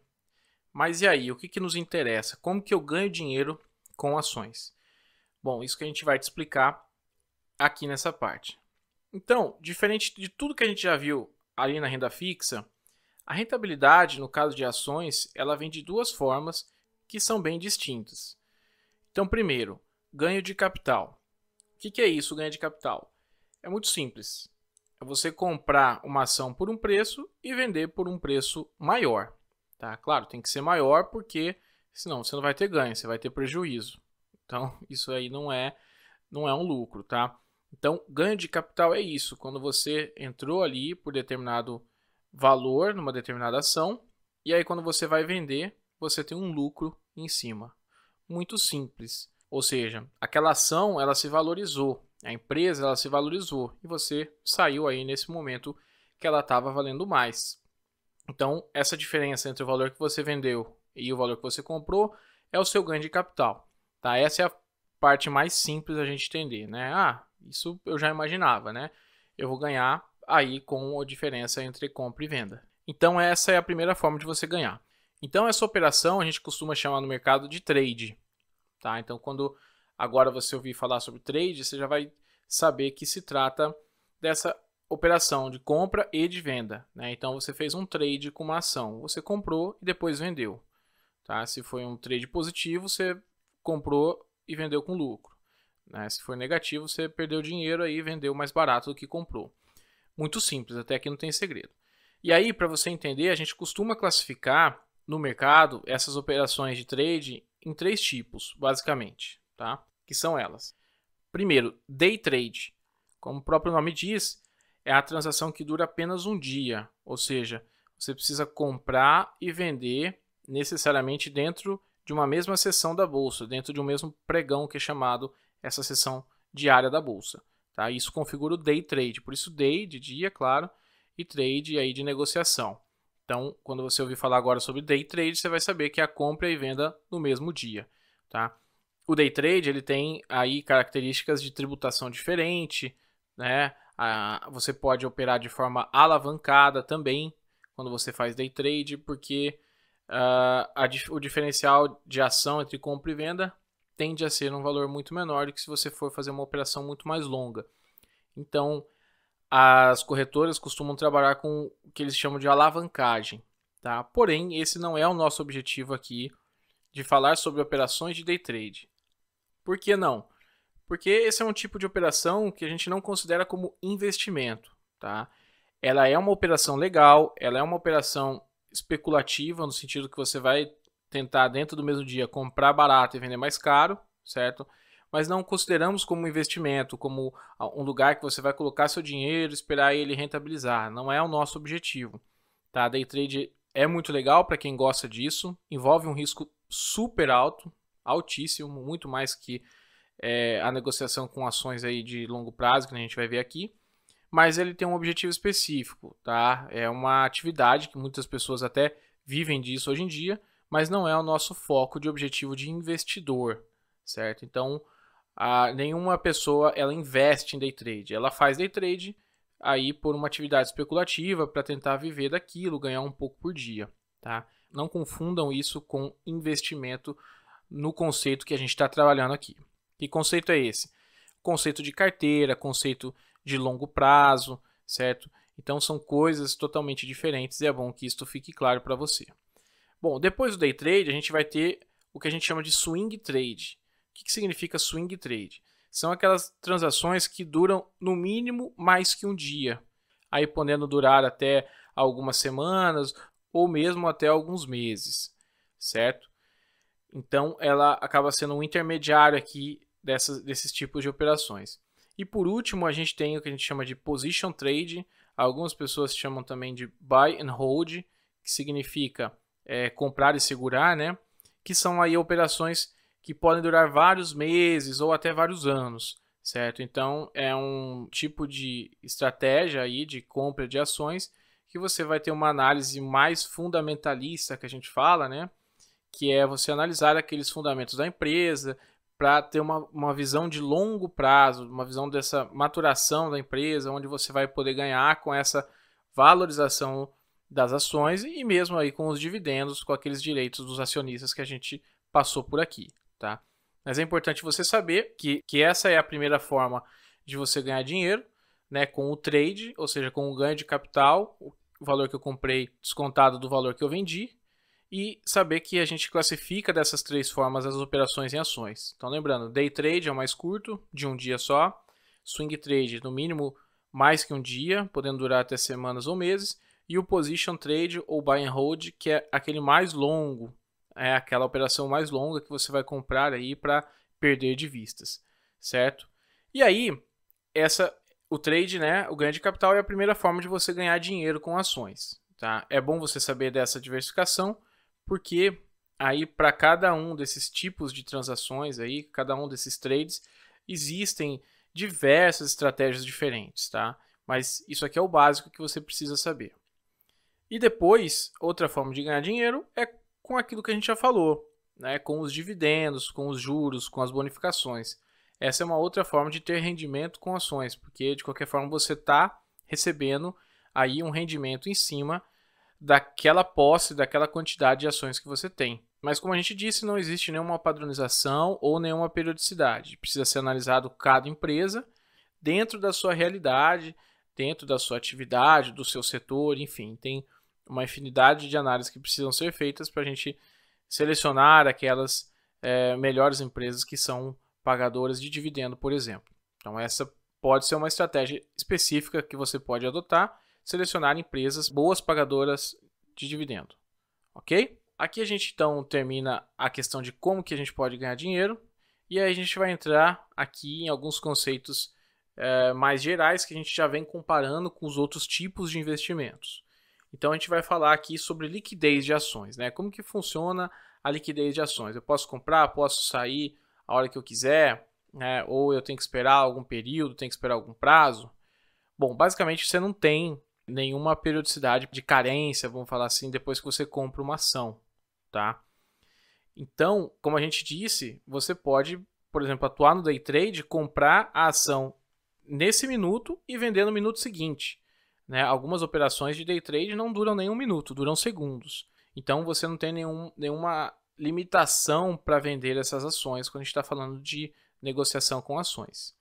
Speaker 1: mas e aí, o que nos interessa? Como que eu ganho dinheiro com ações? Bom, isso que a gente vai te explicar aqui nessa parte. Então, diferente de tudo que a gente já viu ali na renda fixa, a rentabilidade, no caso de ações, ela vem de duas formas que são bem distintas. Então, primeiro, ganho de capital. O que é isso, ganho de capital? É muito simples. É você comprar uma ação por um preço e vender por um preço maior. Tá? Claro, tem que ser maior porque senão você não vai ter ganho, você vai ter prejuízo. Então, isso aí não é um lucro. Tá? Então, ganho de capital é isso. Quando você entrou ali por determinado valor numa determinada ação e aí quando você vai vender, você tem um lucro em cima. Muito simples. Ou seja, aquela ação ela se valorizou, a empresa ela se valorizou e você saiu aí nesse momento que ela estava valendo mais. Então, essa diferença entre o valor que você vendeu e o valor que você comprou é o seu ganho de capital. Tá? Essa é a parte mais simples da gente entender. Né? Isso eu já imaginava. Né? Eu vou ganhar aí com a diferença entre compra e venda. Então, essa é a primeira forma de você ganhar. Então, essa operação a gente costuma chamar no mercado de trade. Tá? Então, quando agora você ouvir falar sobre trade, você já vai saber que se trata dessa operação de compra e de venda. Né? Então, você fez um trade com uma ação. Você comprou e depois vendeu. Tá? Se foi um trade positivo, você comprou e vendeu com lucro. Né? Se for negativo, você perdeu dinheiro e vendeu mais barato do que comprou. Muito simples, até aqui não tem segredo. E aí, para você entender, a gente costuma classificar no mercado essas operações de trade em 3 tipos, basicamente, tá? Que são elas. Primeiro, day trade. Como o próprio nome diz, é a transação que dura apenas um dia, ou seja, você precisa comprar e vender necessariamente dentro de uma mesma sessão da bolsa, dentro de um mesmo pregão que é chamado essa sessão diária da bolsa. Tá? Isso configura o day trade, por isso day de dia, claro, e trade aí de negociação. Então, quando você ouvir falar agora sobre day trade, você vai saber que é a compra e venda no mesmo dia. Tá? O day trade ele tem aí características de tributação diferente, né? Você pode operar de forma alavancada também quando você faz day trade, porque o diferencial de ação entre compra e venda tende a ser um valor muito menor do que se você for fazer uma operação muito mais longa. Então, as corretoras costumam trabalhar com o que eles chamam de alavancagem. Tá? Porém, esse não é o nosso objetivo aqui de falar sobre operações de day trade. Por que não? Porque esse é um tipo de operação que a gente não considera como investimento. Tá? Ela é uma operação legal, ela é uma operação especulativa, no sentido que você vai tentar, dentro do mesmo dia, comprar barato e vender mais caro, certo? Mas não consideramos como investimento, como um lugar que você vai colocar seu dinheiro e esperar ele rentabilizar. Não é o nosso objetivo. Tá? Day trade é muito legal para quem gosta disso, envolve um risco super alto, altíssimo, muito mais que a negociação com ações aí de longo prazo, que a gente vai ver aqui. Mas ele tem um objetivo específico, tá? É uma atividade que muitas pessoas até vivem disso hoje em dia, mas não é o nosso foco de objetivo de investidor, certo? Então, nenhuma pessoa ela investe em day trade, ela faz day trade aí por uma atividade especulativa para tentar viver daquilo, ganhar um pouco por dia, tá? Não confundam isso com investimento no conceito que a gente está trabalhando aqui. Que conceito é esse? Conceito de carteira, conceito de longo prazo, certo? Então são coisas totalmente diferentes e é bom que isso fique claro para você. Bom, depois do day trade a gente vai ter o que a gente chama de swing trade. O que significa swing trade? São aquelas transações que duram no mínimo mais que um dia, aí podendo durar até algumas semanas ou mesmo até alguns meses, certo? Então ela acaba sendo um intermediário aqui desses tipos de operações. E por último, a gente tem o que a gente chama de position trade. Algumas pessoas chamam também de buy and hold, que significa comprar e segurar, né? Que são aí operações que podem durar vários meses ou até vários anos, certo? Então é um tipo de estratégia aí de compra de ações que você vai ter uma análise mais fundamentalista, que a gente fala, né? Que é você analisar aqueles fundamentos da empresa, para ter uma visão de longo prazo, uma visão dessa maturação da empresa, onde você vai poder ganhar com essa valorização das ações e mesmo aí com os dividendos, com aqueles direitos dos acionistas que a gente passou por aqui, tá? Mas é importante você saber que essa é a primeira forma de você ganhar dinheiro, né, com o trade, ou seja, com o ganho de capital, o valor que eu comprei descontado do valor que eu vendi, e saber que a gente classifica dessas três formas as operações em ações. Então lembrando, day trade é o mais curto, de um dia só, swing trade no mínimo mais que um dia, podendo durar até semanas ou meses, e o position trade ou buy and hold, que é aquele mais longo, é aquela operação mais longa que você vai comprar aí para perder de vistas, certo? E aí, o trade, né, o ganho de capital é a primeira forma de você ganhar dinheiro com ações, tá? É bom você saber dessa diversificação, porque aí para cada um desses tipos de transações aí, cada um desses trades, existem diversas estratégias diferentes, tá? Mas isso aqui é o básico que você precisa saber. E depois, outra forma de ganhar dinheiro é com aquilo que a gente já falou, né? Com os dividendos, com os juros, com as bonificações. Essa é uma outra forma de ter rendimento com ações, porque de qualquer forma você está recebendo aí um rendimento em cima daquela posse, daquela quantidade de ações que você tem. Mas como a gente disse, não existe nenhuma padronização ou nenhuma periodicidade. Precisa ser analisado cada empresa dentro da sua realidade, dentro da sua atividade, do seu setor, enfim, tem uma infinidade de análises que precisam ser feitas para a gente selecionar aquelas melhores empresas que são pagadoras de dividendo, por exemplo. Então essa pode ser uma estratégia específica que você pode adotar, selecionar empresas boas pagadoras de dividendo, ok? Aqui a gente então termina a questão de como que a gente pode ganhar dinheiro e aí a gente vai entrar aqui em alguns conceitos mais gerais que a gente já vem comparando com os outros tipos de investimentos. Então a gente vai falar aqui sobre liquidez de ações, né? Como que funciona a liquidez de ações? Eu posso comprar, posso sair a hora que eu quiser, né? Ou eu tenho que esperar algum período, tenho que esperar algum prazo? Bom, basicamente você não tem nenhuma periodicidade de carência, vamos falar assim, depois que você compra uma ação, tá? Então, como a gente disse, você pode, por exemplo, atuar no day trade, comprar a ação nesse minuto e vender no minuto seguinte, né? Algumas operações de day trade não duram nem um minuto, duram segundos. Então, você não tem nenhuma limitação para vender essas ações quando a gente está falando de negociação com ações.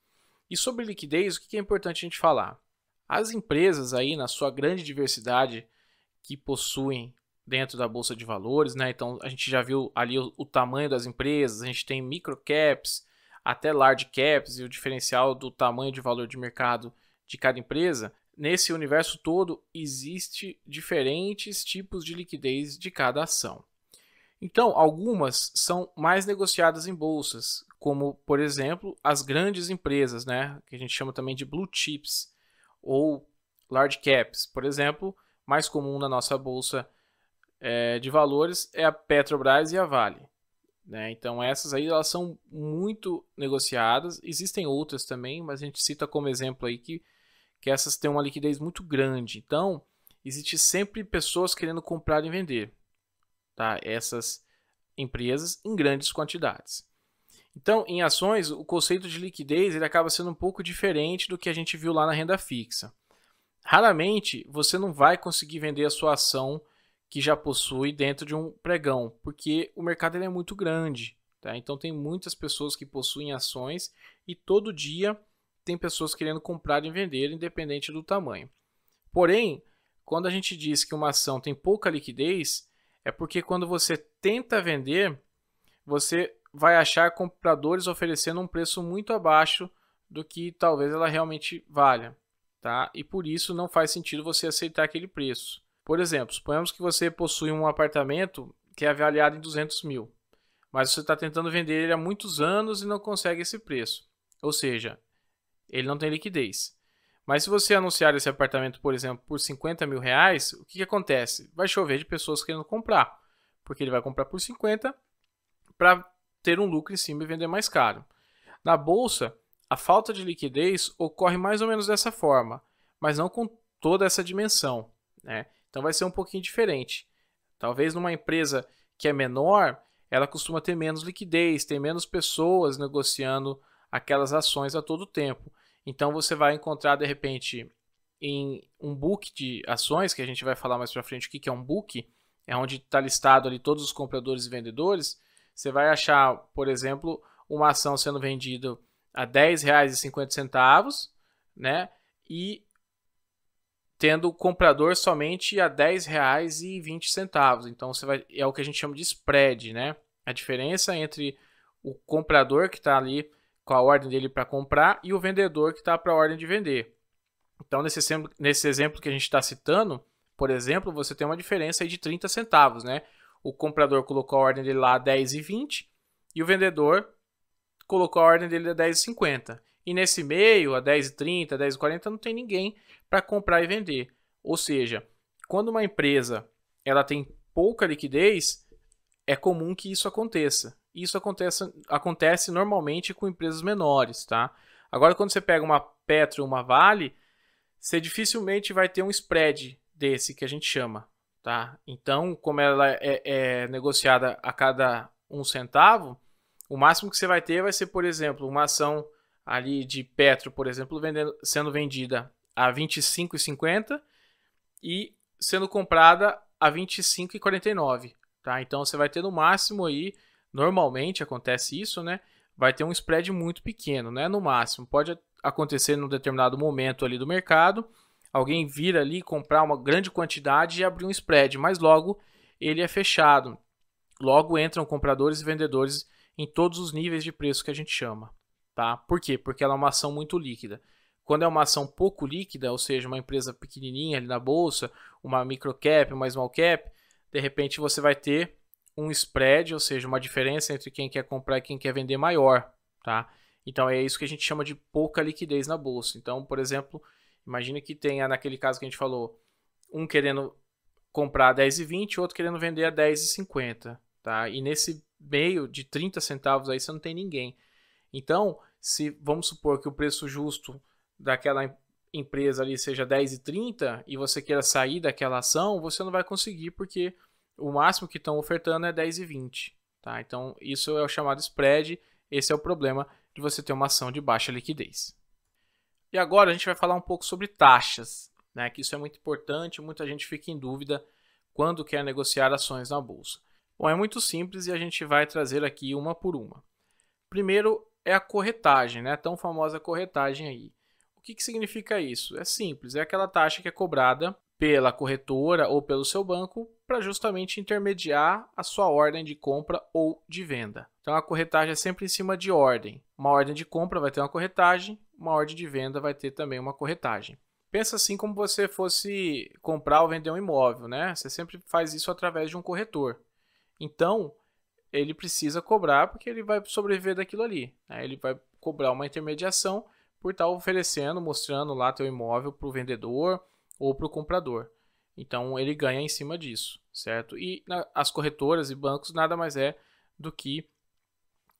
Speaker 1: E sobre liquidez, o que é importante a gente falar? As empresas aí, na sua grande diversidade que possuem dentro da Bolsa de Valores, né? Então a gente já viu ali o tamanho das empresas, a gente tem micro caps, até large caps e o diferencial do tamanho de valor de mercado de cada empresa. Nesse universo todo existe diferentes tipos de liquidez de cada ação. Então, algumas são mais negociadas em bolsas, como, por exemplo, as grandes empresas, né, que a gente chama também de blue chips ou large caps. Por exemplo, mais comum na nossa bolsa de valores é a Petrobras e a Vale, né? Então essas aí elas são muito negociadas. Existem outras também, mas a gente cita como exemplo aí que essas têm uma liquidez muito grande. Então existe sempre pessoas querendo comprar e vender, tá? Essas empresas em grandes quantidades. Então, em ações, o conceito de liquidez ele acaba sendo um pouco diferente do que a gente viu lá na renda fixa. Raramente você não vai conseguir vender a sua ação que já possui dentro de um pregão, porque o mercado ele é muito grande, tá? Então tem muitas pessoas que possuem ações e todo dia tem pessoas querendo comprar e vender, independente do tamanho. Porém, quando a gente diz que uma ação tem pouca liquidez, é porque quando você tenta vender, você vai achar compradores oferecendo um preço muito abaixo do que talvez ela realmente valha, tá? E por isso não faz sentido você aceitar aquele preço. Por exemplo, suponhamos que você possui um apartamento que é avaliado em 200 mil, mas você está tentando vender ele há muitos anos e não consegue esse preço. Ou seja, ele não tem liquidez. Mas se você anunciar esse apartamento, por exemplo, por 50 mil reais, o que acontece? Vai chover de pessoas querendo comprar, porque ele vai comprar por 50 para ter um lucro em cima e vender mais caro. Na bolsa, a falta de liquidez ocorre mais ou menos dessa forma, mas não com toda essa dimensão, né? Então vai ser um pouquinho diferente. Talvez numa empresa que é menor, ela costuma ter menos liquidez, tem menos pessoas negociando aquelas ações a todo tempo. Então você vai encontrar de repente em um book de ações, que a gente vai falar mais para frente o que é um book, é onde está listado ali todos os compradores e vendedores. Você vai achar, por exemplo, uma ação sendo vendida a R$10,50, né? E tendo o comprador somente a R$10,20. Então é o que a gente chama de spread, né? A diferença entre o comprador que está ali com a ordem dele para comprar e o vendedor que está para a ordem de vender. Então, nesse exemplo que a gente está citando, por exemplo, você tem uma diferença aí de 30 centavos, né? O comprador colocou a ordem dele lá a R$10,20 e o vendedor colocou a ordem dele a R$10,50. E nesse meio, a R$10,30, R$10,40, não tem ninguém para comprar e vender. Ou seja, quando uma empresa ela tem pouca liquidez, é comum que isso aconteça. Isso acontece normalmente com empresas menores, tá? Agora, quando você pega uma Petro ou uma Vale, você dificilmente vai ter um spread desse que a gente chama, tá? Então, como ela é negociada a cada 1 centavo, o máximo que você vai ter vai ser, por exemplo, uma ação ali de Petro, por exemplo, sendo vendida a R$25,50 e sendo comprada a R$25,49, tá? Então você vai ter no máximo aí, normalmente acontece isso, né? Vai ter um spread muito pequeno, né? No máximo, pode acontecer num determinado momento ali do mercado, alguém vir ali comprar uma grande quantidade e abrir um spread, mas logo ele é fechado. Logo entram compradores e vendedores em todos os níveis de preço que a gente chama, tá? Por quê? Porque ela é uma ação muito líquida. Quando é uma ação pouco líquida, ou seja, uma empresa pequenininha ali na bolsa, uma micro cap, uma small cap, de repente você vai ter um spread, ou seja, uma diferença entre quem quer comprar e quem quer vender maior, tá? Então é isso que a gente chama de pouca liquidez na bolsa. Então, por exemplo, imagine que tenha naquele caso que a gente falou, um querendo comprar a R$10,20, outro querendo vender a R$10,50. tá? E nesse meio de 30 centavos aí você não tem ninguém. Então, se vamos supor que o preço justo daquela empresa ali seja 10,30 e você queira sair daquela ação, você não vai conseguir porque o máximo que estão ofertando é 10,20, tá? Então, isso é o chamado spread, esse é o problema de você ter uma ação de baixa liquidez. E agora a gente vai falar um pouco sobre taxas, né? Que isso é muito importante, muita gente fica em dúvida quando quer negociar ações na bolsa. Bom, é muito simples e a gente vai trazer aqui uma por uma. Primeiro é a corretagem, né? A tão famosa corretagem aí. O que significa isso? É simples, é aquela taxa que é cobrada pela corretora ou pelo seu banco para justamente intermediar a sua ordem de compra ou de venda. Então a corretagem é sempre em cima de ordem. Uma ordem de compra vai ter uma corretagem, uma ordem de venda vai ter também uma corretagem. Pensa assim como você fosse comprar ou vender um imóvel, né? Você sempre faz isso através de um corretor. Então, ele precisa cobrar porque ele vai sobreviver daquilo ali, né? Ele vai cobrar uma intermediação por estar oferecendo, mostrando lá teu imóvel para o vendedor ou para o comprador. Então ele ganha em cima disso, certo? E as corretoras e bancos nada mais é do que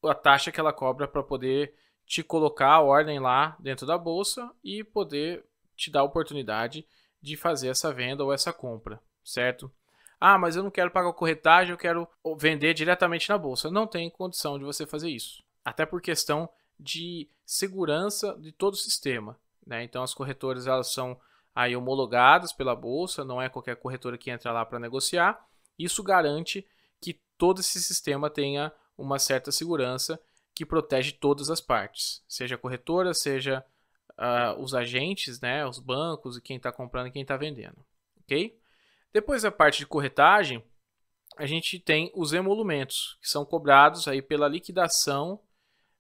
Speaker 1: a taxa que ela cobra para poder te colocar a ordem lá dentro da bolsa e poder te dar a oportunidade de fazer essa venda ou essa compra, certo? Ah, mas eu não quero pagar corretagem, eu quero vender diretamente na bolsa. Não tem condição de você fazer isso. Até por questão de segurança de todo o sistema, né? Então as corretoras elas são aí homologadas pela bolsa, não é qualquer corretora que entra lá para negociar. Isso garante que todo esse sistema tenha uma certa segurança que protege todas as partes, seja a corretora, seja os agentes, né, os bancos e quem está comprando e quem está vendendo, ok? Depois da parte de corretagem, a gente tem os emolumentos, que são cobrados aí pela liquidação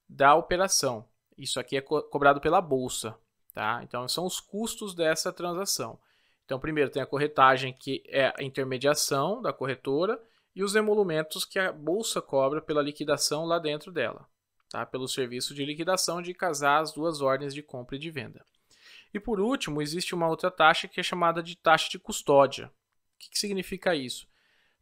Speaker 1: da operação. Isso aqui é cobrado pela bolsa, tá? Então são os custos dessa transação. Então primeiro tem a corretagem, que é a intermediação da corretora, e os emolumentos que a bolsa cobra pela liquidação lá dentro dela, tá? Pelo serviço de liquidação de casar as duas ordens de compra e de venda. E por último, existe uma outra taxa que é chamada de taxa de custódia. O que significa isso?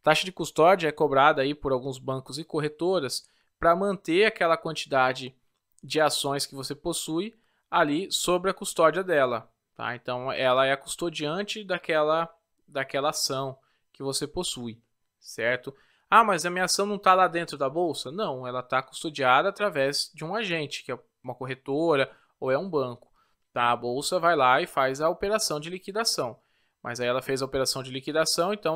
Speaker 1: Taxa de custódia é cobrada aí por alguns bancos e corretoras para manter aquela quantidade de ações que você possui ali sobre a custódia dela, tá? Então ela é a custodiante daquela ação que você possui, certo? Ah, mas a minha ação não está lá dentro da bolsa? Não, ela está custodiada através de um agente, que é uma corretora ou é um banco, tá? A bolsa vai lá e faz a operação de liquidação. Mas aí ela fez a operação de liquidação, então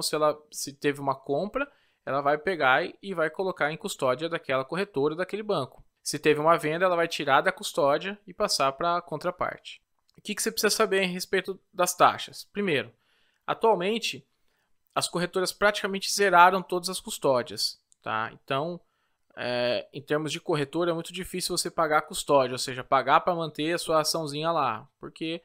Speaker 1: se teve uma compra, ela vai pegar e vai colocar em custódia daquela corretora, daquele banco. Se teve uma venda, ela vai tirar da custódia e passar para a contraparte. O que você precisa saber a respeito das taxas? Primeiro, atualmente, as corretoras praticamente zeraram todas as custódias, tá? Então, em termos de corretora, é muito difícil você pagar a custódia, ou seja, pagar para manter a sua açãozinha lá, porque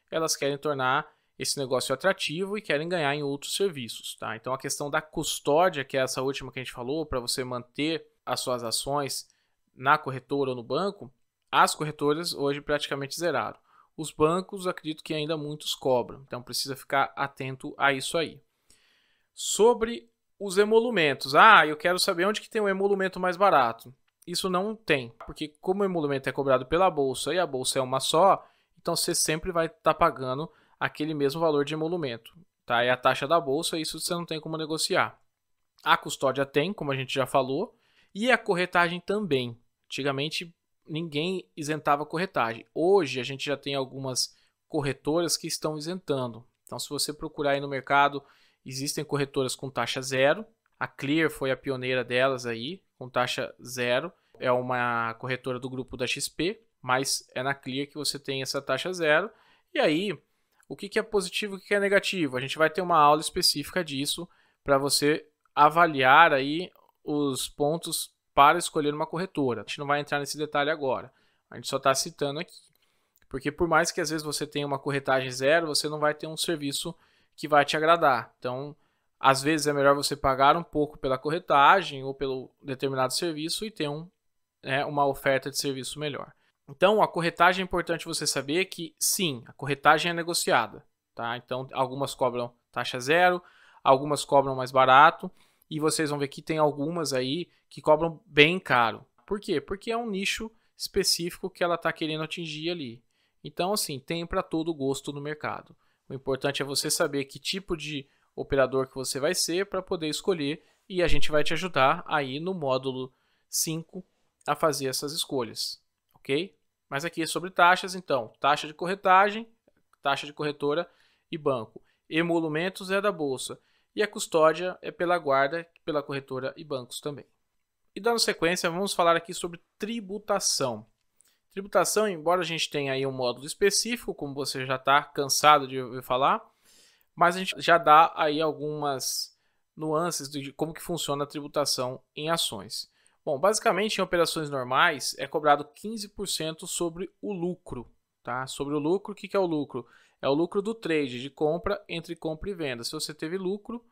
Speaker 1: elas querem tornar esse negócio atrativo e querem ganhar em outros serviços, tá? Então a questão da custódia, que é essa última que a gente falou, para você manter as suas ações na corretora ou no banco, as corretoras hoje praticamente zeraram. Os bancos, acredito que ainda muitos cobram, então precisa ficar atento a isso aí. Sobre os emolumentos, eu quero saber onde que tem um emolumento mais barato. Isso não tem, porque como o emolumento é cobrado pela bolsa e a bolsa é uma só, então você sempre vai estar pagando aquele mesmo valor de emolumento, tá? É a taxa da bolsa, isso você não tem como negociar. A custódia tem, como a gente já falou, e a corretagem também. Antigamente ninguém isentava corretagem. Hoje a gente já tem algumas corretoras que estão isentando. Então se você procurar aí no mercado, existem corretoras com taxa zero. A Clear foi a pioneira delas aí, com taxa zero. É uma corretora do grupo da XP, mas é na Clear que você tem essa taxa zero. E aí, o que é positivo e o que é negativo? A gente vai ter uma aula específica disso para você avaliar aí os pontos para escolher uma corretora. A gente não vai entrar nesse detalhe agora. A gente só está citando aqui. Porque por mais que às vezes você tenha uma corretagem zero, você não vai ter um serviço que vai te agradar. Então, às vezes é melhor você pagar um pouco pela corretagem ou pelo determinado serviço e ter uma oferta de serviço melhor. Então, a corretagem é importante você saber que, sim, a corretagem é negociada, tá? Então, algumas cobram taxa zero, algumas cobram mais barato, e vocês vão ver que tem algumas aí que cobram bem caro. Por quê? Porque é um nicho específico que ela está querendo atingir ali. Então, assim, tem para todo gosto no mercado. O importante é você saber que tipo de operador que você vai ser para poder escolher, e a gente vai te ajudar aí no módulo 5 a fazer essas escolhas, ok? Mas aqui é sobre taxas, então, taxa de corretagem, taxa de corretora e banco. Emolumentos é da bolsa e a custódia é pela guarda, pela corretora e bancos também. E dando sequência, vamos falar aqui sobre tributação. Tributação, embora a gente tenha aí um módulo específico, como você já está cansado de ouvir falar, mas a gente já dá aí algumas nuances de como que funciona a tributação em ações. Bom, basicamente em operações normais é cobrado 15% sobre o lucro, tá? Sobre o lucro, o que é o lucro? É o lucro do trade, de compra entre compra e venda. Se você teve lucro,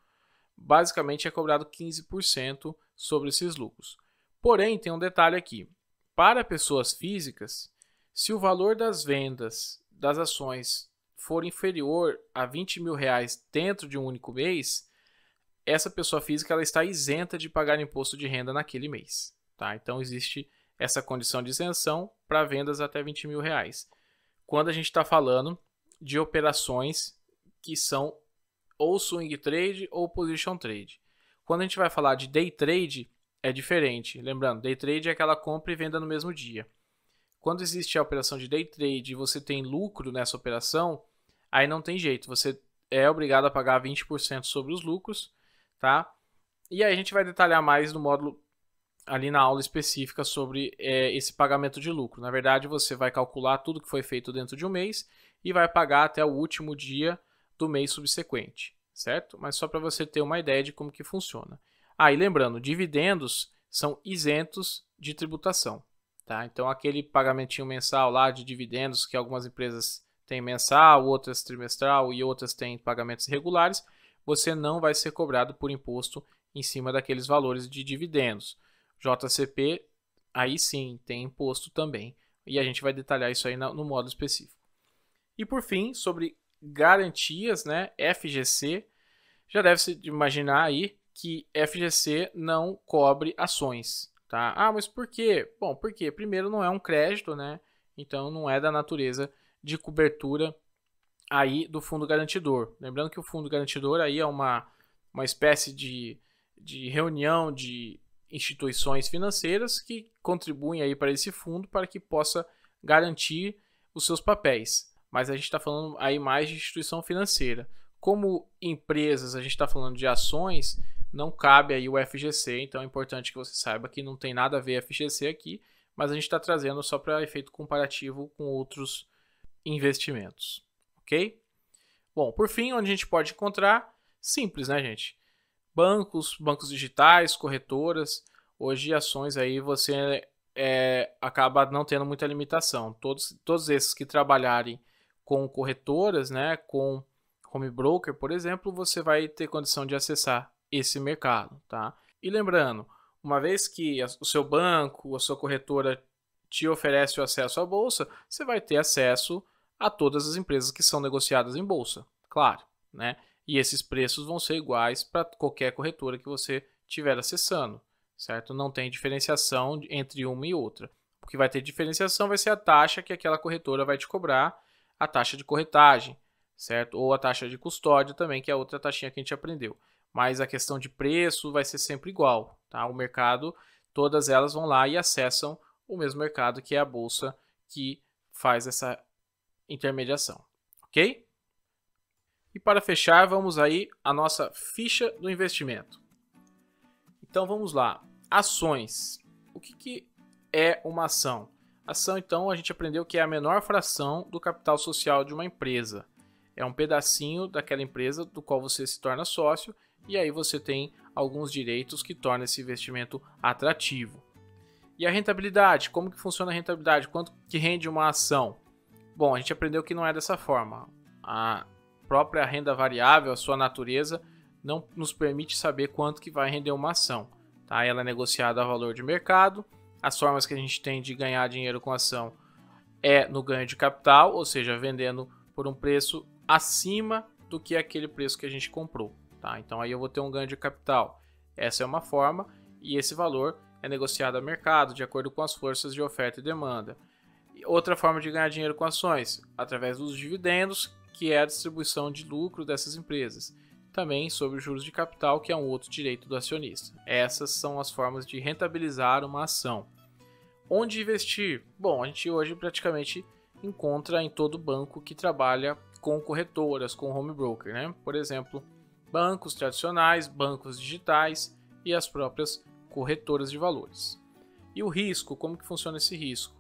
Speaker 1: basicamente é cobrado 15% sobre esses lucros. Porém, tem um detalhe aqui. Para pessoas físicas, se o valor das vendas das ações for inferior a R$ 20.000 dentro de um único mês, essa pessoa física ela está isenta de pagar imposto de renda naquele mês. Tá? Então, existe essa condição de isenção para vendas até R$ 20.000. Quando a gente está falando de operações que são ou swing trade ou position trade. Quando a gente vai falar de day trade, é diferente. Lembrando, day trade é aquela compra e venda no mesmo dia. Quando existe a operação de day trade e você tem lucro nessa operação, aí não tem jeito. Você é obrigado a pagar 20% sobre os lucros, tá? E aí a gente vai detalhar mais no módulo ali na aula específica sobre esse pagamento de lucro. Na verdade, você vai calcular tudo que foi feito dentro de um mês e vai pagar até o último dia do mês subsequente, certo? Mas só para você ter uma ideia de como que funciona. E lembrando, dividendos são isentos de tributação, tá? Então aquele pagamentinho mensal lá de dividendos que algumas empresas têm mensal, outras trimestral e outras têm pagamentos regulares, você não vai ser cobrado por imposto em cima daqueles valores de dividendos. JCP, aí sim, tem imposto também. E a gente vai detalhar isso aí no módulo específico. E por fim, sobre garantias, né? FGC, já deve se imaginar aí que FGC não cobre ações, tá? Mas por quê? Bom, porque primeiro não é um crédito, né? Então não é da natureza de cobertura aí do fundo garantidor. Lembrando que o fundo garantidor aí é uma espécie de reunião de instituições financeiras que contribuem aí para esse fundo para que possa garantir os seus papéis. Mas a gente está falando aí mais de instituição financeira. Como empresas, a gente está falando de ações, não cabe aí o FGC, então é importante que você saiba que não tem nada a ver FGC aqui, mas a gente está trazendo só para efeito comparativo com outros investimentos, ok? Bom, por fim, onde a gente pode encontrar, simples, né, gente? Bancos digitais, corretoras, hoje ações aí você acaba não tendo muita limitação. Todos esses que trabalharem com corretoras, né, com home broker, por exemplo, você vai ter condição de acessar esse mercado, tá? E lembrando, uma vez que o seu banco, a sua corretora te oferece o acesso à bolsa, você vai ter acesso a todas as empresas que são negociadas em bolsa, claro, né? E esses preços vão ser iguais para qualquer corretora que você estiver acessando, certo? Não tem diferenciação entre uma e outra. O que vai ter diferenciação vai ser a taxa que aquela corretora vai te cobrar, a taxa de corretagem, certo? Ou a taxa de custódia também, que é outra taxinha que a gente aprendeu. Mas a questão de preço vai ser sempre igual, tá? O mercado, todas elas vão lá e acessam o mesmo mercado, que é a bolsa que faz essa intermediação, ok? E para fechar, vamos aí à nossa ficha do investimento. Então vamos lá. Ações. O que é uma ação? Ação, então, a gente aprendeu que é a menor fração do capital social de uma empresa. É um pedacinho daquela empresa do qual você se torna sócio e aí você tem alguns direitos que tornam esse investimento atrativo. E a rentabilidade? Como que funciona a rentabilidade? Quanto que rende uma ação? Bom, a gente aprendeu que não é dessa forma. A própria renda variável, a sua natureza, não nos permite saber quanto que vai render uma ação. Tá? Ela é negociada a valor de mercado. As formas que a gente tem de ganhar dinheiro com ação é no ganho de capital, ou seja, vendendo por um preço acima do que aquele preço que a gente comprou. Tá? Então aí eu vou ter um ganho de capital. Essa é uma forma e esse valor é negociado a mercado de acordo com as forças de oferta e demanda. Outra forma de ganhar dinheiro com ações, através dos dividendos, que é a distribuição de lucro dessas empresas. Também sobre os juros de capital, que é um outro direito do acionista. Essas são as formas de rentabilizar uma ação. Onde investir? Bom, a gente hoje praticamente encontra em todo banco que trabalha com corretoras, com home broker, né? Por exemplo, bancos tradicionais, bancos digitais e as próprias corretoras de valores. E o risco, como que funciona esse risco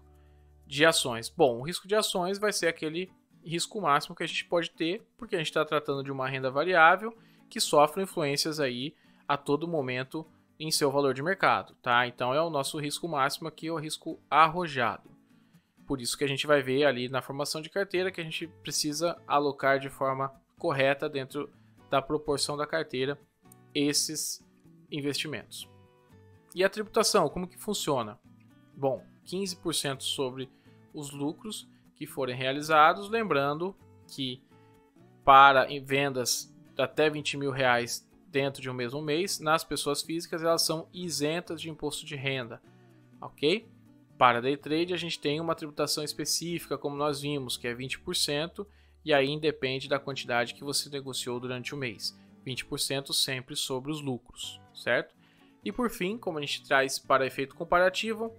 Speaker 1: de ações? Bom, o risco de ações vai ser aquele risco máximo que a gente pode ter, porque a gente está tratando de uma renda variável que sofre influências aí a todo momento em seu valor de mercado, tá? Então é o nosso risco máximo aqui, é o risco arrojado. Por isso que a gente vai ver ali na formação de carteira que a gente precisa alocar de forma correta dentro da proporção da carteira esses investimentos. E a tributação, como que funciona? Bom, 15% sobre os lucros que forem realizados, lembrando que para vendas até R$20 mil dentro de um mesmo mês, nas pessoas físicas elas são isentas de imposto de renda, ok? Para day trade a gente tem uma tributação específica, como nós vimos, que é 20%, e aí independe da quantidade que você negociou durante o mês. 20% sempre sobre os lucros, certo? E por fim, como a gente traz para efeito comparativo,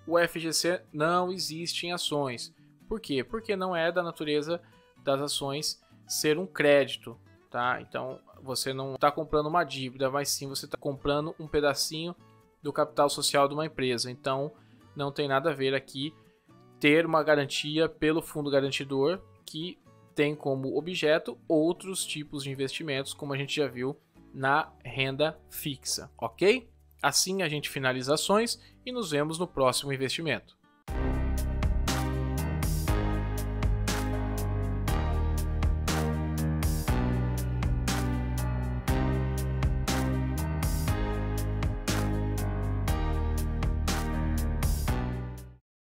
Speaker 1: o FGC não existe em ações. Por quê? Porque não é da natureza das ações ser um crédito, tá? Então você não está comprando uma dívida, mas sim você está comprando um pedacinho do capital social de uma empresa. Então não tem nada a ver aqui ter uma garantia pelo fundo garantidor que tem como objeto outros tipos de investimentos, como a gente já viu na renda fixa, ok? Assim a gente finaliza ações e nos vemos no próximo investimento.